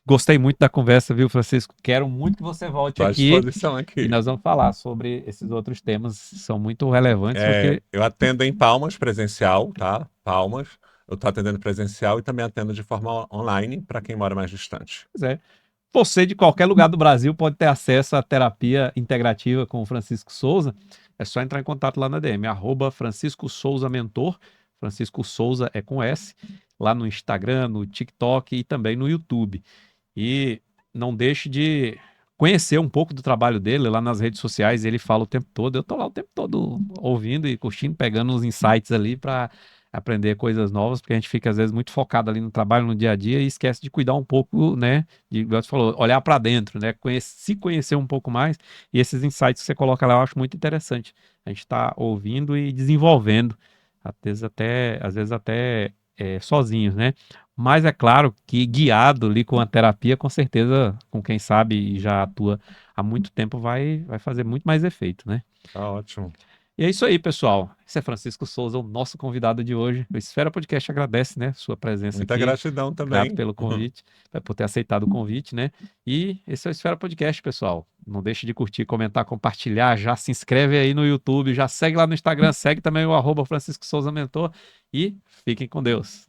Gostei muito da conversa, viu, Francisco? Quero muito que você volte Tô à aqui disposição e aqui. nós vamos falar sobre esses outros temas, são muito relevantes, porque Eu atendo em Palmas presencial, tá? Palmas. Eu tô atendendo presencial e também atendo de forma online para quem mora mais distante. pois é, você de qualquer lugar do Brasil pode ter acesso à terapia integrativa com o Francisco Souza. É só entrar em contato lá na DM, Francisco Souza Mentor. Francisco Souza é com S, lá no Instagram, no TikTok e também no YouTube. E não deixe de conhecer um pouco do trabalho dele lá nas redes sociais. Ele fala o tempo todo. Eu tô lá o tempo todo ouvindo e curtindo, pegando uns insights ali para aprender coisas novas, porque a gente fica às vezes muito focado ali no trabalho, no dia a dia e esquece de cuidar um pouco, né? De, igual você falou, olhar para dentro, né? Se conhecer um pouco mais. E esses insights que você coloca lá eu acho muito interessante. A gente está ouvindo e desenvolvendo, às vezes até sozinhos, né? Mas é claro que guiado ali com a terapia, com certeza, com quem sabe e já atua há muito tempo, vai fazer muito mais efeito, né? Tá ótimo. E é isso aí, pessoal. Esse é Francisco Souza, o nosso convidado de hoje. O Esfera Podcast agradece, né, sua presença Muita aqui. gratidão Grato também. pelo convite, por ter aceitado o convite, né? E esse é o Esfera Podcast, pessoal. Não deixe de curtir, comentar, compartilhar. Já se inscreve aí no YouTube, já segue lá no Instagram, segue também o @Francisco Souza Mentor e fiquem com Deus.